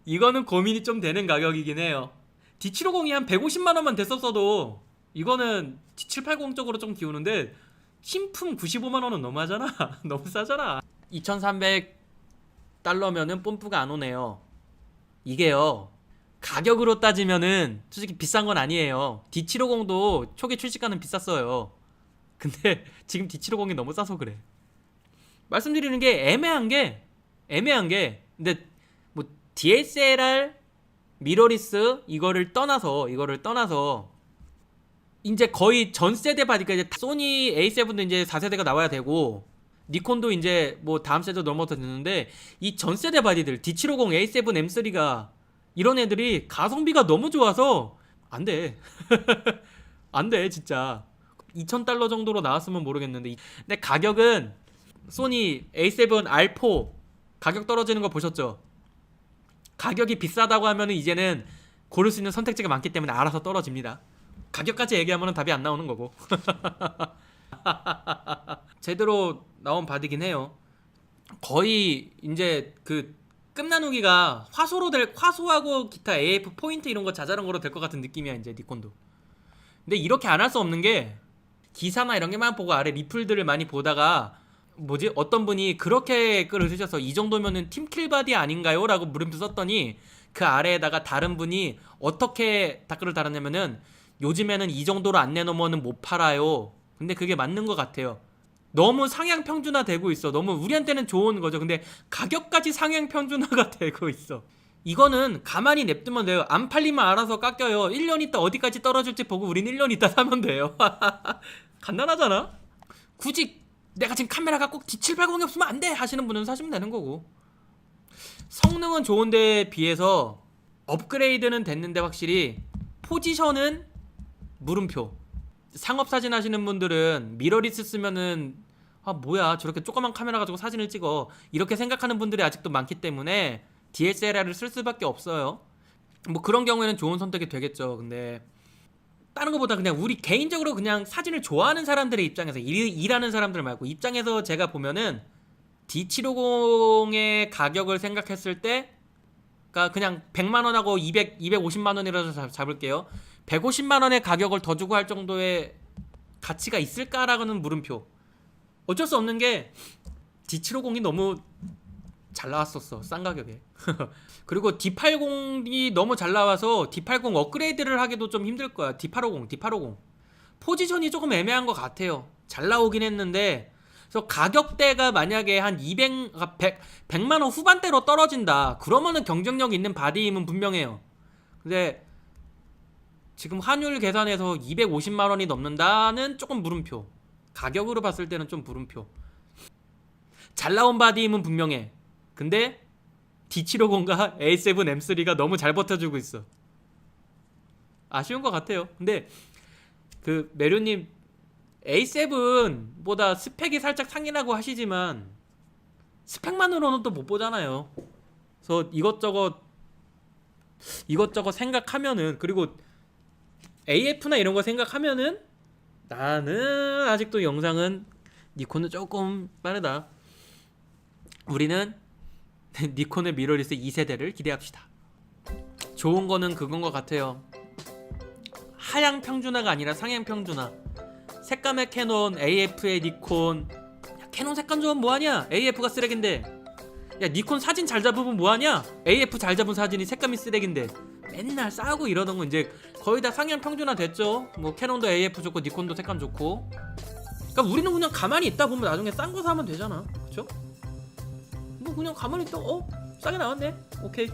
이거는 고민이 좀 되는 가격이긴 해요. D750이 한 150만원만 됐었어도 이거는 D780 쪽으로 좀 기우는데, 신품 95만원은 너무하잖아. 너무 싸잖아. 2,300달러면은 뽐뿌가 안 오네요. 이게요, 가격으로 따지면은 솔직히 비싼 건 아니에요. D750도 초기 출시가는 비쌌어요. 근데 지금 D750이 너무 싸서 그래. 말씀드리는 게 애매한 게 근데 뭐 DSLR, 미러리스 이거를 떠나서 이제 거의 전 세대 바디가 이제 소니 A7도 이제 4세대가 나와야 되고, 니콘도 이제 뭐 다음 세대 넘어서 됐는데, 이 전 세대 바디들 D750, A7, M3가 이런 애들이 가성비가 너무 좋아서 안 돼. 안 돼, 진짜. 2,000달러 정도로 나왔으면 모르겠는데, 근데 가격은 소니 A7 R4 가격 떨어지는 거 보셨죠? 가격이 비싸다고 하면은 이제는 고를 수 있는 선택지가 많기 때문에 알아서 떨어집니다. 가격까지 얘기하면 답이 안 나오는 거고. 제대로 나온 바디긴 해요. 거의 이제 그 끝나누기가 화소하고 기타 AF 포인트 이런 거 자잘한 거로 될 것 같은 느낌이야, 이제 니콘도. 근데 이렇게 안 할 수 없는 게 기사나 이런 게만 보고 아래 리플들을 많이 보다가 뭐지? 어떤 분이 그렇게 글을 쓰셔서 이 정도면은 팀킬바디 아닌가요? 라고 물음표 썼더니 그 아래에다가 다른 분이 어떻게 댓글을 달았냐면은 요즘에는 이 정도로 안 내놓으면 못 팔아요. 근데 그게 맞는 것 같아요. 너무 상향 평준화 되고 있어. 너무 우리한테는 좋은 거죠. 근데 가격까지 상향 평준화가 되고 있어. 이거는 가만히 냅두면 돼요. 안 팔리면 알아서 깎여요. 1년 있다 어디까지 떨어질지 보고 우린 1년 있다 사면 돼요. 간단하잖아. 굳이 내가 지금 카메라가 꼭 D780이 없으면 안 돼 하시는 분은 사시면 되는 거고. 성능은 좋은데 비해서 업그레이드는 됐는데 확실히 포지션은 물음표. 상업사진 하시는 분들은 미러리스 쓰면은 아 뭐야 저렇게 조그만 카메라 가지고 사진을 찍어 이렇게 생각하는 분들이 아직도 많기 때문에 DSLR을 쓸 수밖에 없어요. 뭐 그런 경우에는 좋은 선택이 되겠죠. 근데 다른 것보다 그냥 우리 개인적으로 그냥 사진을 좋아하는 사람들의 입장에서 일하는 사람들 말고 입장에서 제가 보면은 D750의 가격을 생각했을 때 그러니까 그냥 100만원하고 250만원이라도 잡을게요. 150만원의 가격을 더 주고 할 정도의 가치가 있을까라고는 물음표. 어쩔 수 없는 게 D750이 너무 잘 나왔었어. 싼 가격에. 그리고 D80이 너무 잘 나와서 D80 업그레이드를 하기도 좀 힘들 거야. D850 포지션이 조금 애매한 것 같아요. 잘 나오긴 했는데 그래서 가격대가 만약에 한 100만원 후반대로 떨어진다 그러면은 경쟁력 있는 바디임은 분명해요. 근데 지금 환율 계산해서 250만원이 넘는다는 조금 물음표. 가격으로 봤을 때는 좀 물음표. 잘 나온 바디임은 분명해. 근데 D750과 A7 M3가 너무 잘 버텨주고 있어. 아쉬운 것 같아요. 근데 그 메류님 A7보다 스펙이 살짝 상이라고 하시지만 스펙만으로는 또 못 보잖아요. 그래서 이것저것 생각하면은 그리고 AF나 이런 거 생각하면은 나는 아직도 영상은 니콘은 조금 빠르다. 우리는 니콘의 미러리스 2세대를 기대합시다. 좋은 거는 그건 것 같아요. 하향 평준화가 아니라 상향 평준화. 색감의 캐논, AF의 니콘. 야, 캐논 색감 좋으면 뭐하냐? AF가 쓰레기인데. 야 니콘 사진 잘 잡으면 뭐하냐? AF 잘 잡은 사진이 색감이 쓰레기인데. 맨날 싸우고 이러던 거 이제 거의 다 상향 평준화 됐죠. 뭐 캐논도 AF 좋고 니콘도 색감 좋고. 그러니까 우리는 그냥 가만히 있다 보면 나중에 싼 거 사면 되잖아. 그쵸? 뭐 그냥 가만히 있다 싸게 나왔네. 오케이.